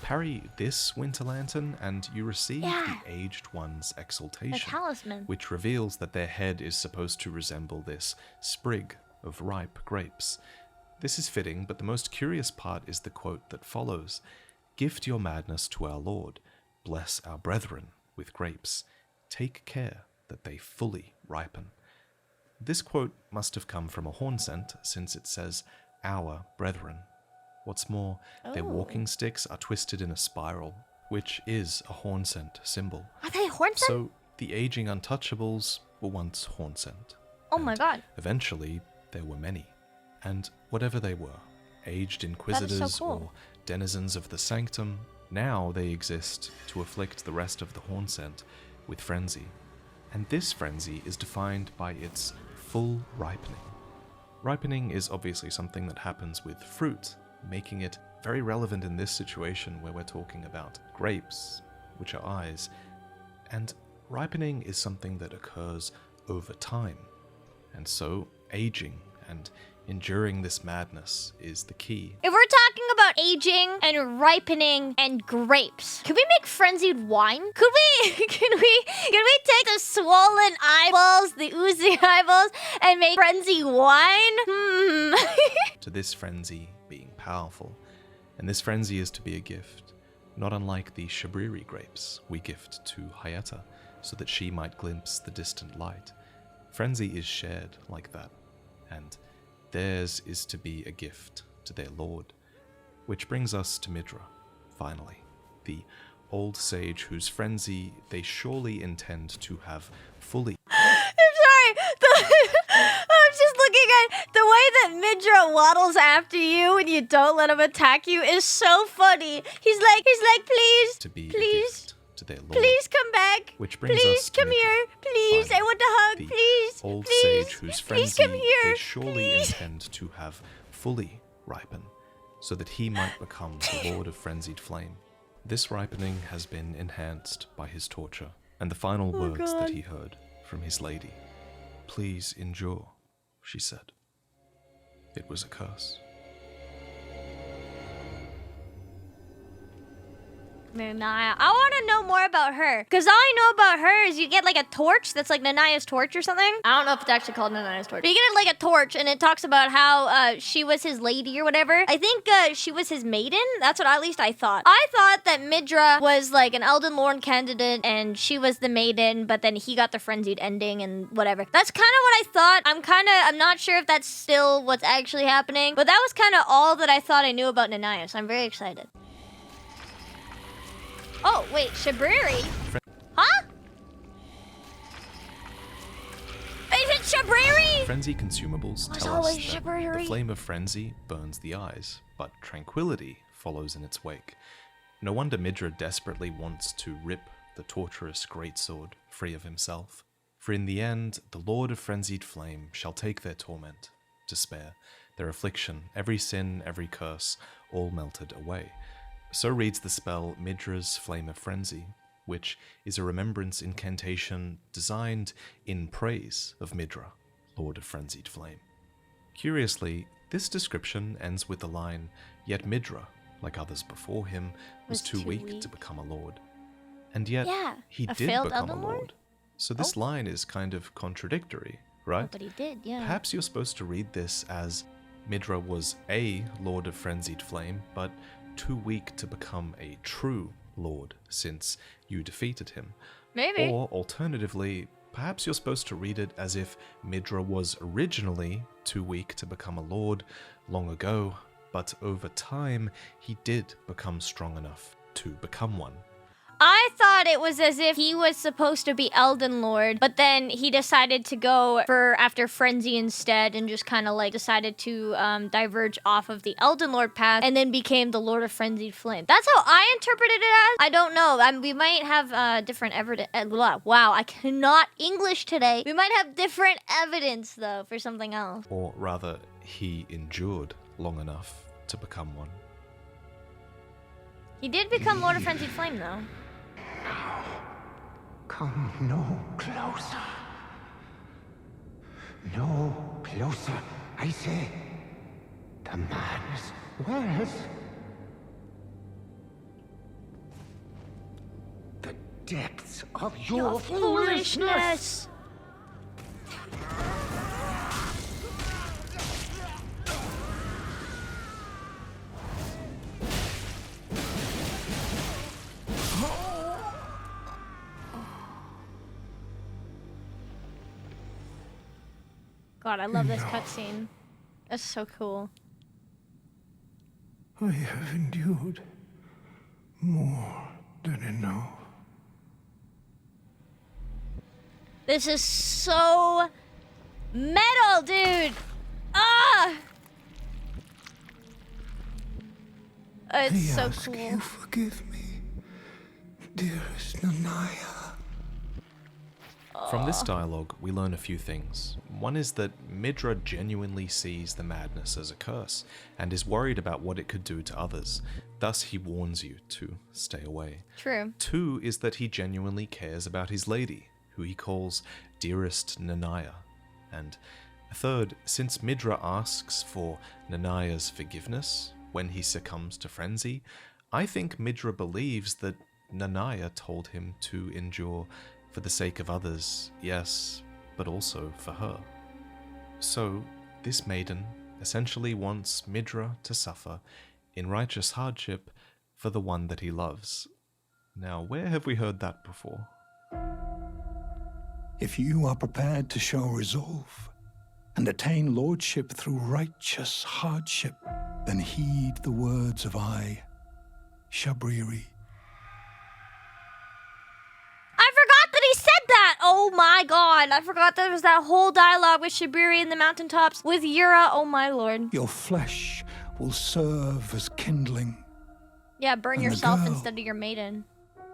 Parry this Winter Lantern and you receive Yeah. the Aged One's A exaltation, talisman. which reveals that their head is supposed to resemble this sprig of ripe grapes. This is fitting, but the most curious part is the quote that follows. "Gift your madness to our Lord. Bless our brethren with grapes. Take care that they fully ripen." This quote must have come from a horn scent, since it says, "our brethren." What's more, their walking sticks are twisted in a spiral, which is a horn scent symbol. Are they horns? So, the aging untouchables were once horn scent. Oh my god. Eventually, there were many. And whatever they were, aged inquisitors cool. or denizens of the sanctum, now they exist to afflict the rest of the Hornsent with frenzy. And this frenzy is defined by its full ripening. Ripening is obviously something that happens with fruit, making it very relevant in this situation where we're talking about grapes, which are eyes. And ripening is something that occurs over time. And so aging and enduring this madness is the key. If we're talking about aging and ripening and grapes, could we make frenzied wine? Could we can we take the swollen eyeballs, the oozing eyeballs, and make frenzy wine? To this frenzy being powerful, and this frenzy is to be a gift, not unlike the shabriri grapes we gift to Hyetta, so that she might glimpse the distant light. Frenzy is shared like that, and theirs is to be a gift to their lord. Which brings us to Midra, finally, the old sage whose frenzy they surely intend to have fully. I'm sorry. I'm just looking at the way that Midra waddles after you when you don't let him attack you is so funny. He's like, please, to be a please, gift to their lord. please come back. Which brings Please us to come Midra, here. Please, I finally, want to hug. the Please, old please, sage whose please frenzy come here. they surely Please. intend to have fully ripen, so that he might become the lord of frenzied flame. This ripening has been enhanced by his torture, and the final words that he heard from his lady. "Please endure," she said. It was a curse. Nanaya. I want to know more about her. Because all I know about her is you get like a torch that's like Nanaya's torch or something. I don't know if it's actually called Nanaya's torch. But you get it like a torch and it talks about how she was his lady or whatever. I think she was his maiden. That's what at least I thought. I thought that Midra was like an Elden Lord candidate and she was the maiden, but then he got the frenzied ending and whatever. That's kind of what I thought. I'm not sure if that's still what's actually happening. But that was kind of all that I thought I knew about Nanaya, so I'm very excited. Oh, wait, Shabriri? Huh? Is it Shabriri? Frenzy consumables Was tell us always that Shabriri. the flame of frenzy burns the eyes, but tranquility follows in its wake. No wonder Midra desperately wants to rip the torturous greatsword free of himself. For in the end, the Lord of Frenzied Flame shall take their torment, despair, their affliction, every sin, every curse, all melted away. So reads the spell Midra's Flame of Frenzy, which is a remembrance incantation designed in praise of Midra, Lord of Frenzied Flame. Curiously, this description ends with the line, "Yet Midra, like others before him, was too weak to become a lord." And yet, Yeah, he a did failed become a Elden lord. Lord? So this line is kind of contradictory, right? Oh, but he did, yeah. Perhaps you're supposed to read this as Midra was a Lord of Frenzied Flame, but too weak to become a true Lord since you defeated him. Maybe. Or alternatively, perhaps you're supposed to read it as if Midra was originally too weak to become a Lord long ago, but over time he did become strong enough to become one. I thought it was as if he was supposed to be Elden Lord, but then he decided to go after Frenzy instead and just kind of like decided to diverge off of the Elden Lord path and then became the Lord of Frenzied Flame. That's how I interpreted it as. I don't know. We might have different evidence. Wow, I cannot English today. We might have different evidence though for something else. Or rather, he endured long enough to become one. He did become Lord of Frenzied Flame though. Come no closer. No closer, I say. The madness wears. The depths of your foolishness. God, I love this cutscene. That's so cool. I have endured more than enough. This is so metal, dude. Ah! It's I so ask cool. you forgive me, dearest Nanaya. From this dialogue, we learn a few things. One is that Midra genuinely sees the madness as a curse, and is worried about what it could do to others. Thus, he warns you to stay away. True. Two is that he genuinely cares about his lady, who he calls dearest Nanaya. And third, since Midra asks for Nanaya's forgiveness when he succumbs to frenzy, I think Midra believes that Nanaya told him to endure for the sake of others, yes, but also for her. So, this maiden essentially wants Midra to suffer in righteous hardship for the one that he loves. Now, where have we heard that before? If you are prepared to show resolve and attain lordship through righteous hardship, then heed the words of I, Shabriri. I forgot that he said that! Oh my god, I forgot there was that whole dialogue with Shabriri in the mountaintops with Yura. Oh my lord. Your flesh will serve as kindling, Yeah, burn And the yourself girl. instead of your maiden.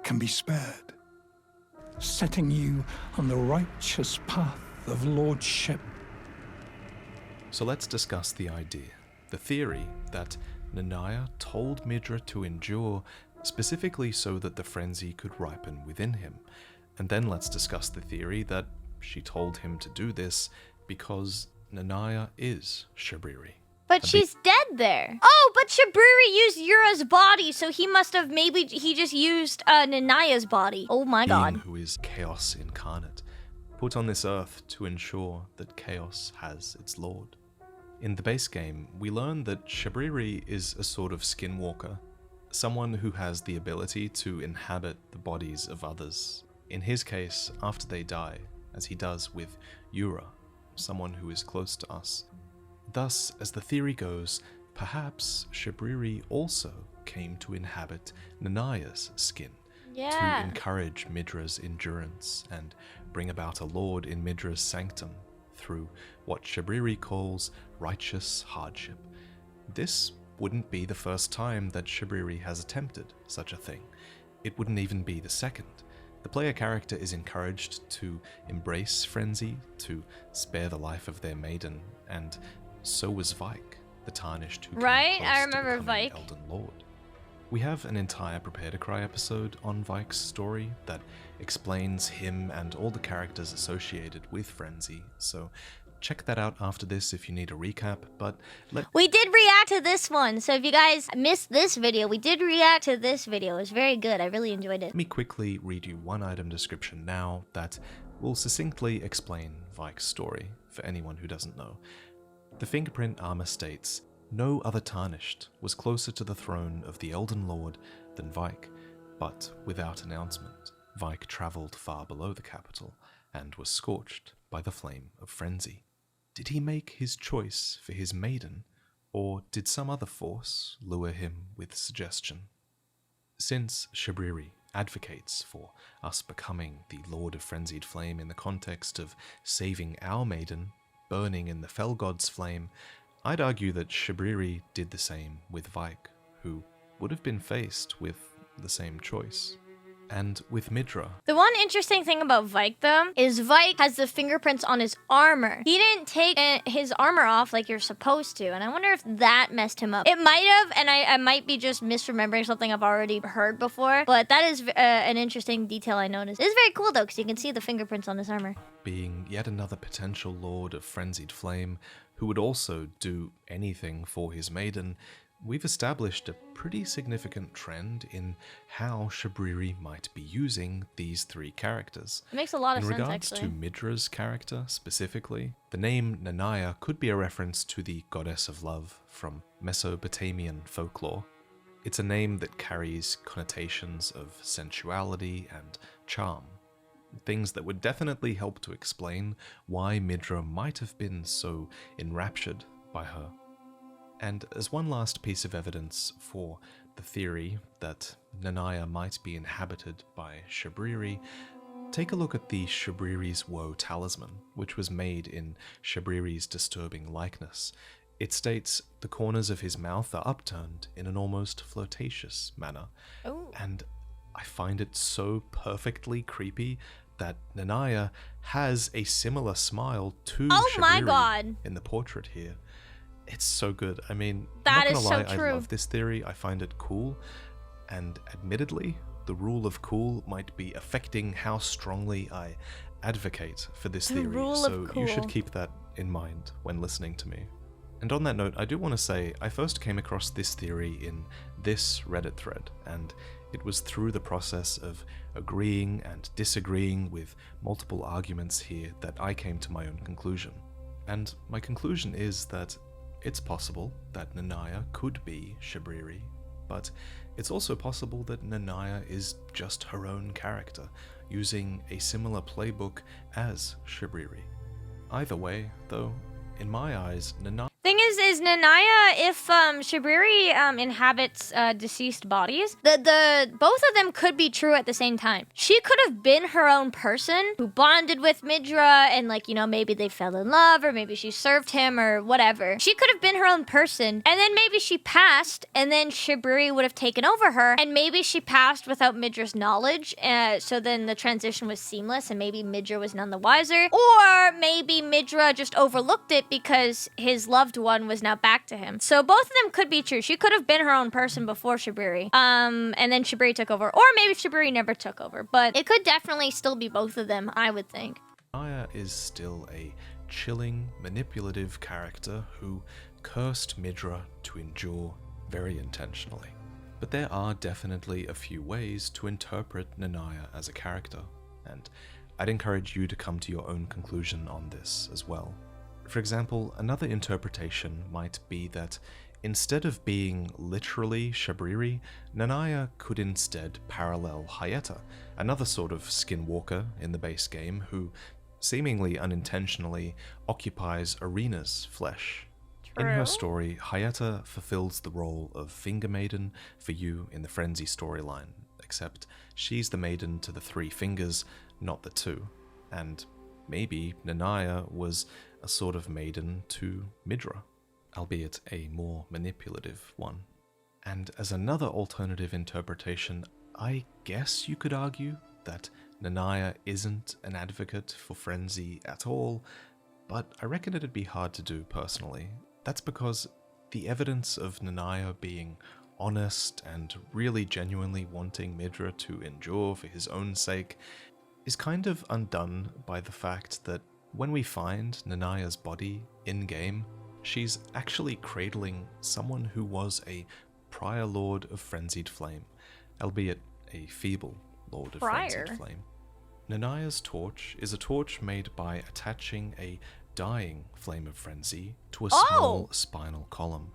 can be spared, setting you on the righteous path of lordship. So let's discuss the idea, the theory that Nanaya told Midra to endure specifically so that the frenzy could ripen within him. And then let's discuss the theory that she told him to do this because Nanaya is Shabriri. But she's dead there. Oh, but Shabriri used Yura's body, so he must have he just used Nanaya's body. Oh my Being god. who is chaos incarnate, put on this earth to ensure that chaos has its lord. In the base game, we learn that Shabriri is a sort of skinwalker, someone who has the ability to inhabit the bodies of others, in his case, after they die, as he does with Yura, someone who is close to us. Thus, as the theory goes, perhaps Shabriri also came to inhabit Nanaya's skin, to Yeah. encourage Midra's endurance and bring about a lord in Midra's sanctum through what Shabriri calls righteous hardship. This wouldn't be the first time that Shabriri has attempted such a thing. It wouldn't even be the second. The player character is encouraged to embrace frenzy, to spare the life of their maiden, and so was Vike, the Tarnished who came Right? close I to remember becoming Vike. Elden Lord. We have an entire Prepare to Cry episode on Vike's story that explains him and all the characters associated with Frenzy, so check that out after this if you need a recap, but We did react to this one, so if you guys missed this video, we did react to this video. It was very good. I really enjoyed it. let me quickly read you one item description now that will succinctly explain Vike's story for anyone who doesn't know. The fingerprint armor states, "No other Tarnished was closer to the throne of the Elden Lord than Vike, but without announcement, Vike travelled far below the capital and was scorched by the flame of frenzy. Did he make his choice for his maiden, or did some other force lure him with suggestion?" Since Shabriri advocates for us becoming the Lord of Frenzied Flame in the context of saving our maiden, burning in the Fell God's flame, I'd argue that Shabriri did the same with Vike, who would have been faced with the same choice. And with Midra, The one interesting thing about Vike, though, is Vike has the fingerprints on his armor. He didn't take his armor off like you're supposed to, and I wonder if that messed him up. It might have, and I might be just misremembering something I've already heard before, but that is an interesting detail I noticed. It's very cool, though, because you can see the fingerprints on his armor. being yet another potential Lord of Frenzied Flame, who would also do anything for his maiden, we've established a pretty significant trend in how Shabriri might be using these three characters. It makes a lot of In sense, regards actually. to Midra's character specifically, the name Nanaya could be a reference to the goddess of love from Mesopotamian folklore. It's a name that carries connotations of sensuality and charm, things that would definitely help to explain why Midra might have been so enraptured by her. And as one last piece of evidence for the theory that Nanaya might be inhabited by Shabriri, take a look at the Shabriri's Woe talisman, which was made in Shabriri's disturbing likeness. It states the corners of his mouth are upturned in an almost flirtatious manner. Oh. And I find it so perfectly creepy that Nanaya has a similar smile to Oh my Shabriri God. in the portrait here. It's so good. I mean, That I'm not is gonna so lie, true. I love this theory. I find it cool. And admittedly, the rule of cool might be affecting how strongly I advocate for this The theory. rule So of you should cool. keep that in mind when listening to me. And on that note, I do want to say I first came across this theory in this Reddit thread, and it was through the process of agreeing and disagreeing with multiple arguments here that I came to my own conclusion. And my conclusion is that it's possible that Nanaya could be Shabriri, but it's also possible that Nanaya is just her own character, using a similar playbook as Shabriri. Either way, though, in my eyes, Nanaya Thing is Nanaya, if Shabriri inhabits deceased bodies, the both of them could be true at the same time. She could have been her own person who bonded with Midra, and like, you know, maybe they fell in love, or maybe she served him, or whatever. She could have been her own person, and then maybe she passed, and then Shabriri would have taken over her, and maybe she passed without Midra's knowledge, so then the transition was seamless, and maybe Midra was none the wiser, or maybe Midra just overlooked it because his loved one was now back to him. So both of them could be true. She could have been her own person before Shabriri. And then Shabriri took over. Or maybe Shabriri never took over. But it could definitely still be both of them, I would think. Nanaya is still a chilling, manipulative character who cursed Midra to endure very intentionally. But there are definitely a few ways to interpret Nanaya as a character, and I'd encourage you to come to your own conclusion on this as well. For example, another interpretation might be that instead of being literally Shabriri, Nanaya could instead parallel Hyetta, another sort of skinwalker in the base game who, seemingly unintentionally, occupies Arena's flesh. In her story, Hyetta fulfills the role of Finger Maiden for you in the Frenzy storyline, except she's the maiden to the 3 fingers, not the 2, and maybe Nanaya was a sort of maiden to Midra, albeit a more manipulative one. And as another alternative interpretation, I guess you could argue that Nanaya isn't an advocate for Frenzy at all, but I reckon it'd be hard to do personally. That's because the evidence of Nanaya being honest and really genuinely wanting Midra to endure for his own sake is kind of undone by the fact that when we find Nanaya's body in-game, she's actually cradling someone who was a prior Lord of Frenzied Flame, albeit a feeble Lord of Frenzied Flame. Nanaya's torch is a torch made by attaching a dying Flame of Frenzy to a small spinal column.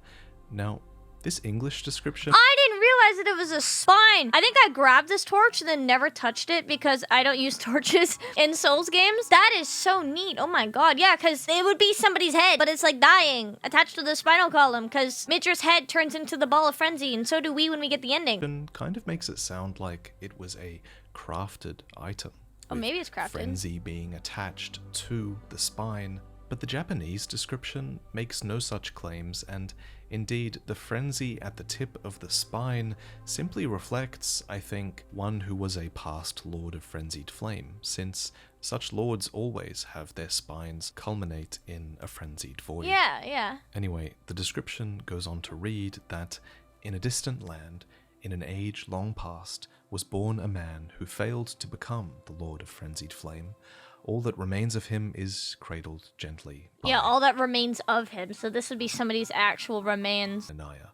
Now, this English description... I didn't realize that it was a spine. I think I grabbed this torch and then never touched it because I don't use torches in Souls games. That is so neat. Oh my god. Yeah, because it would be somebody's head, but it's like dying, attached to the spinal column, because Midra's head turns into the ball of frenzy, and so do we when we get the ending. Kind of makes it sound like it was a crafted item. Oh, maybe it's crafted. Frenzy being attached to the spine. But the Japanese description makes no such claims, and indeed, the frenzy at the tip of the spine simply reflects, I think, one who was a past Lord of Frenzied Flame, since such lords always have their spines culminate in a frenzied void. Yeah. Anyway, the description goes on to read that, in a distant land, in an age long past, was born a man who failed to become the Lord of Frenzied Flame. All that remains of him is cradled gently by all that remains of him. So this would be somebody's actual remains. Nanaya.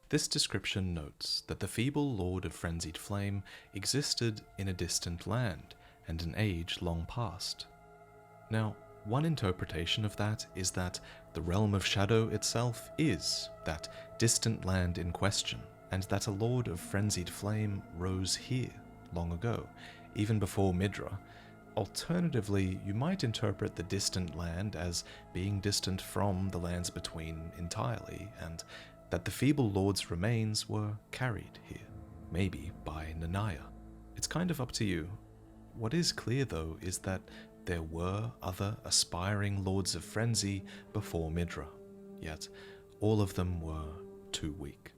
This description notes that the feeble Lord of Frenzied Flame existed in a distant land and an age long past. Now, one interpretation of that is that the realm of shadow itself is that distant land in question, and that a Lord of Frenzied Flame rose here long ago, even before Midra. Alternatively, you might interpret the distant land as being distant from the lands between entirely, and that the feeble lord's remains were carried here, maybe by Nanaya. It's kind of up to you. What is clear though is that there were other aspiring lords of frenzy before Midra. yet all of them were too weak.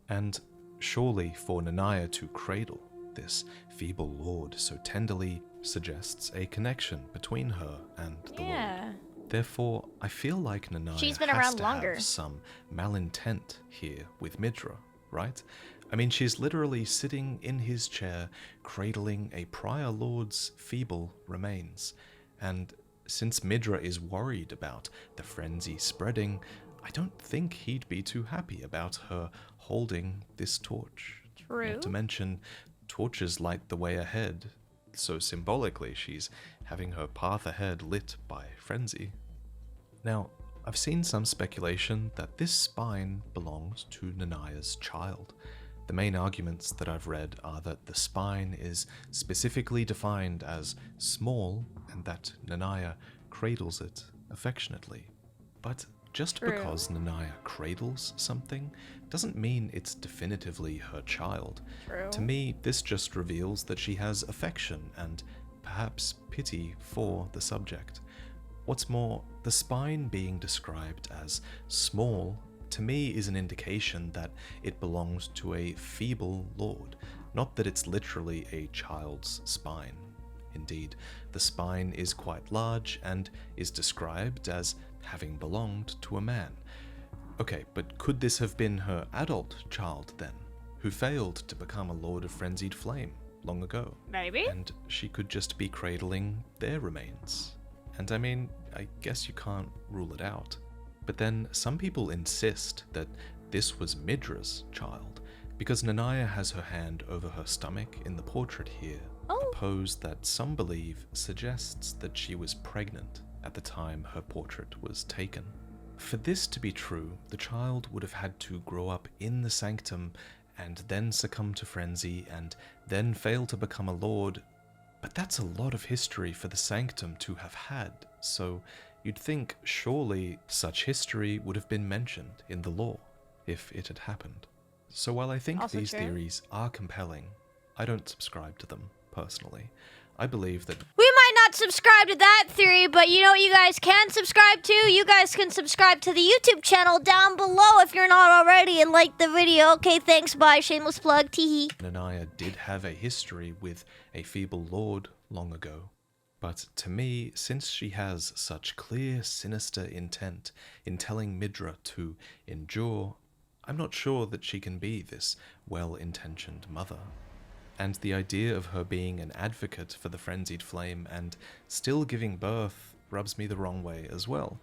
And surely for Nanaya to cradle this feeble lord so tenderly suggests a connection between her and the lord. Therefore, I feel like Nanaya She's been has around to longer. have some malintent here with Midra, right? I mean, she's literally sitting in his chair, cradling a prior lord's feeble remains. And since Midra is worried about the frenzy spreading, I don't think he'd be too happy about her holding this torch. True. Not to mention, torches light the way ahead, so symbolically she's having her path ahead lit by frenzy. Now, I've seen some speculation that this spine belongs to Nanaya's child. The main arguments that I've read are that the spine is specifically defined as small and that Nanaya cradles it affectionately. But just because Nanaya cradles something doesn't mean it's definitively her child. To me, this just reveals that she has affection and perhaps pity for the subject. What's more, the spine being described as small to me is an indication that it belongs to a feeble lord, not that it's literally a child's spine. Indeed, the spine is quite large and is described as having belonged to a man. Okay, but could this have been her adult child then, who failed to become a Lord of Frenzied Flame long ago? Maybe. And she could just be cradling their remains. And I mean, I guess you can't rule it out. But then some people insist that this was Midra's child, because Nanaya has her hand over her stomach in the portrait here, a pose that some believe suggests that she was pregnant at the time her portrait was taken. For this to be true, the child would have had to grow up in the sanctum and then succumb to frenzy and then fail to become a lord. But that's a lot of history for the sanctum to have had, so you'd think surely such history would have been mentioned in the lore if it had happened. So while I think Also these true. theories are compelling, I don't subscribe to them personally. I believe that We might not subscribe to that theory, but you know what you guys can subscribe to? You guys can subscribe to the YouTube channel down below if you're not already and like the video. Okay, thanks, bye. Shameless plug, teehee. Nanaya did have a history with a feeble lord long ago. But to me, since she has such clear, sinister intent in telling Midra to endure, I'm not sure that she can be this well-intentioned mother. And the idea of her being an advocate for the frenzied flame and still giving birth rubs me the wrong way as well,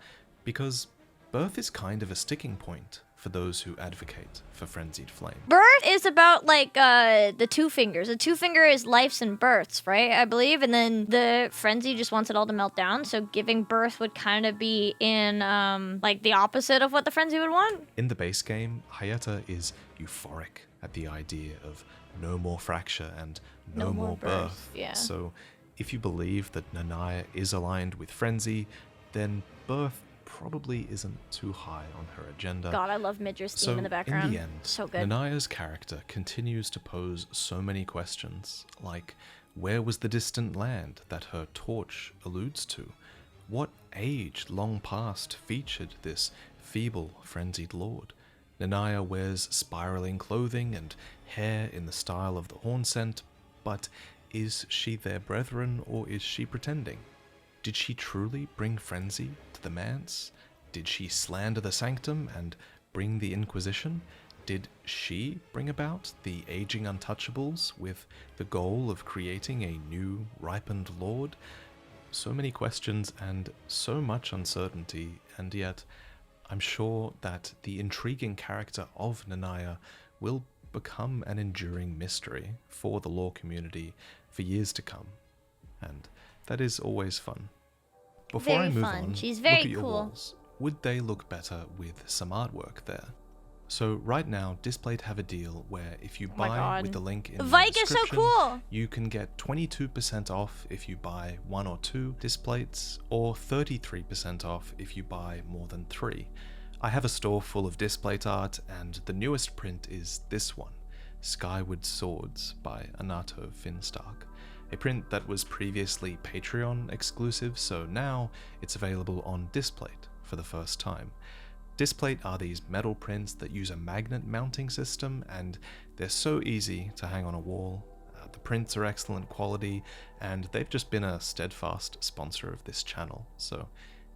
because birth is kind of a sticking point for those who advocate for frenzied flame. Birth is about like the two fingers. The two finger is lives and births, right? I believe, and then the frenzy just wants it all to melt down. So giving birth would kind of be in like the opposite of what the frenzy would want. In the base game, Hayata is euphoric at the idea of no more fracture and no more birth. Yeah. So if you believe that Nanaya is aligned with frenzy, then birth probably isn't too high on her agenda. God, I love Midra's theme So in the background. in the end, So good. Nanaya's character continues to pose so many questions, like where was the distant land that her torch alludes to? What age long past featured this feeble, frenzied lord? Nanaya wears spiraling clothing and hair in the style of the horn scent, but is she their brethren or is she pretending? Did she truly bring frenzy to the manse? Did she slander the sanctum and bring the Inquisition? Did she bring about the aging untouchables with the goal of creating a new, ripened lord? So many questions and so much uncertainty, and yet I'm sure that the intriguing character of Nanaya will become an enduring mystery for the lore community for years to come, and that is always fun. Before Very I move fun. on, She's look very at your cool. walls. Would they look better with some artwork there? So right now, Displate have a deal where if you Oh my buy God. with the link in the Vike is so description, cool. you can get 22% off if you buy 1 or 2 Displates, or 33% off if you buy more than 3. I have a store full of Displate art, and the newest print is this one, Skyward Swords by Anato Finstark, a print that was previously Patreon exclusive, so now it's available on Displate for the first time. Displate are these metal prints that use a magnet mounting system, and they're so easy to hang on a wall. The prints are excellent quality, and they've just been a steadfast sponsor of this channel. So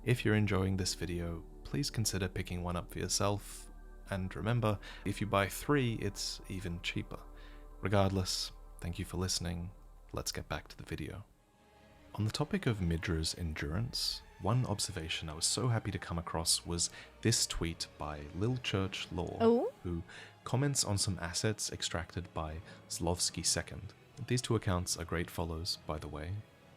if you're enjoying this video, please consider picking one up for yourself. And remember, if you buy 3, it's even cheaper. Regardless, thank you for listening. Let's get back to the video. On the topic of Midra's endurance, one observation I was so happy to come across was this tweet by Lil Church Law, who comments on some assets extracted by Zlovsky II. These 2 accounts are great follows, by the way.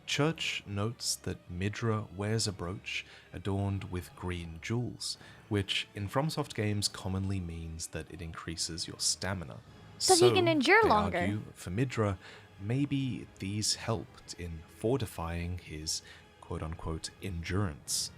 Church notes that Midra wears a brooch adorned with green jewels, which in FromSoft games commonly means that it increases your stamina. So he can endure they longer. Argue, for Midra, maybe these helped in fortifying his quote-unquote endurance.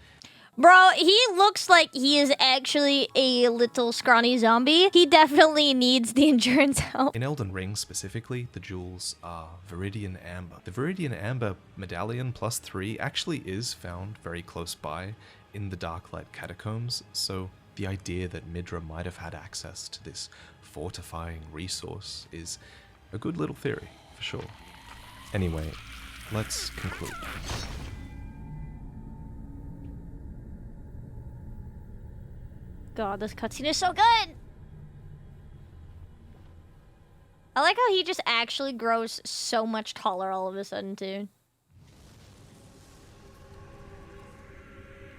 Bro, he looks like he is actually a little scrawny zombie. He definitely needs the endurance help. In Elden Ring specifically, the jewels are Viridian Amber. The Viridian Amber medallion +3 actually is found very close by in the Darklight Catacombs, so the idea that Midra might have had access to this fortifying resource is a good little theory, for sure. Anyway, let's conclude. God, this cutscene is so good! I like how he just actually grows so much taller all of a sudden, too.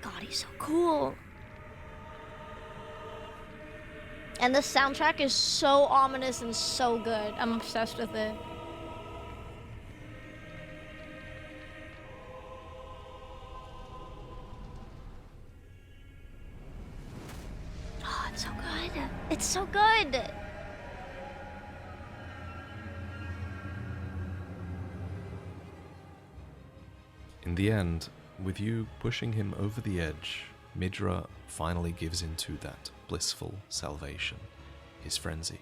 God, he's so cool. And the soundtrack is so ominous and so good. I'm obsessed with it. Oh, it's so good. It's so good. In the end, with you pushing him over the edge, Midra finally gives into that blissful salvation, his frenzy.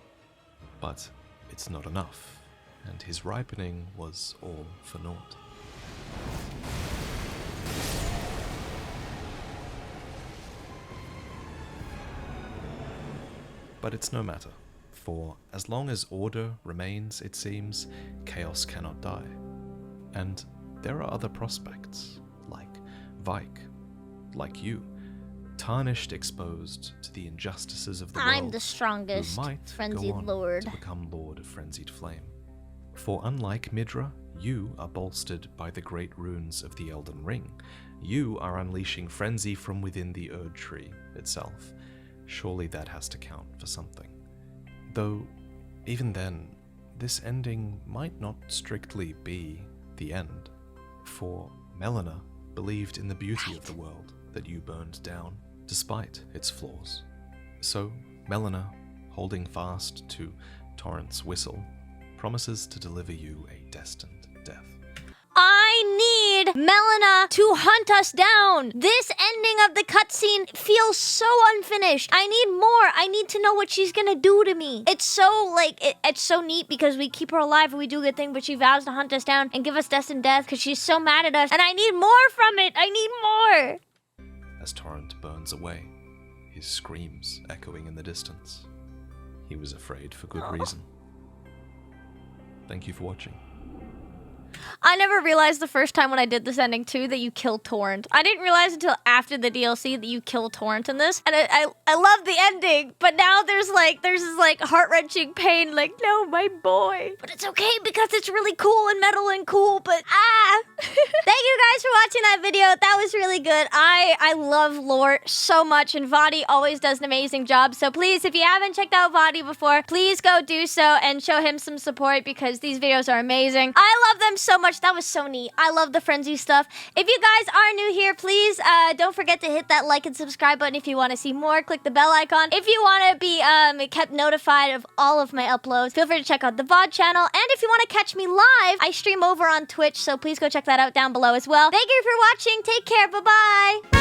But it's not enough, and his ripening was all for naught. But it's no matter, for as long as order remains, it seems, chaos cannot die. And there are other prospects, like Vike, like you, tarnished, exposed to the injustices of the world. I'm the strongest who might frenzied go on lord. to become Lord of Frenzied Flame. For unlike Midra, you are bolstered by the great runes of the Elden Ring. You are unleashing frenzy from within the Erd Tree itself. Surely that has to count for something. Though, even then, this ending might not strictly be the end. For Melina believed in the beauty of the world that you burned down, despite its flaws. So, Melina, holding fast to Torrent's whistle, promises to deliver you a destined death. I need Melina to hunt us down. This ending of the cutscene feels so unfinished. I need more. I need to know what she's gonna do to me. It's so, it's so neat because we keep her alive and we do a good thing, but she vows to hunt us down and give us destined death because she's so mad at us. And I need more from it. I need more. As Torrent burns away, his screams echoing in the distance. He was afraid for good reason. Thank you for watching. I never realized the first time when I did this ending too that you kill Torrent. I didn't realize until after the DLC that you kill Torrent in this. And I love the ending, but now there's this heart-wrenching pain, like, no, my boy. But it's okay because it's really cool and metal and cool, but Thank you guys for watching that video. That was really good. I love lore so much, and Vadi always does an amazing job. So please, if you haven't checked out Vadi before, please go do so and show him some support because these videos are amazing. I love them so much. That was so neat. I love the frenzy stuff. If you guys are new here, please don't forget to hit that like and subscribe button if you want to see more. Click the bell icon. If you want to be kept notified of all of my uploads, feel free to check out the VOD channel. And if you want to catch me live, I stream over on Twitch, so please go check that out down below as well. Thank you for watching. Take care. Bye-bye.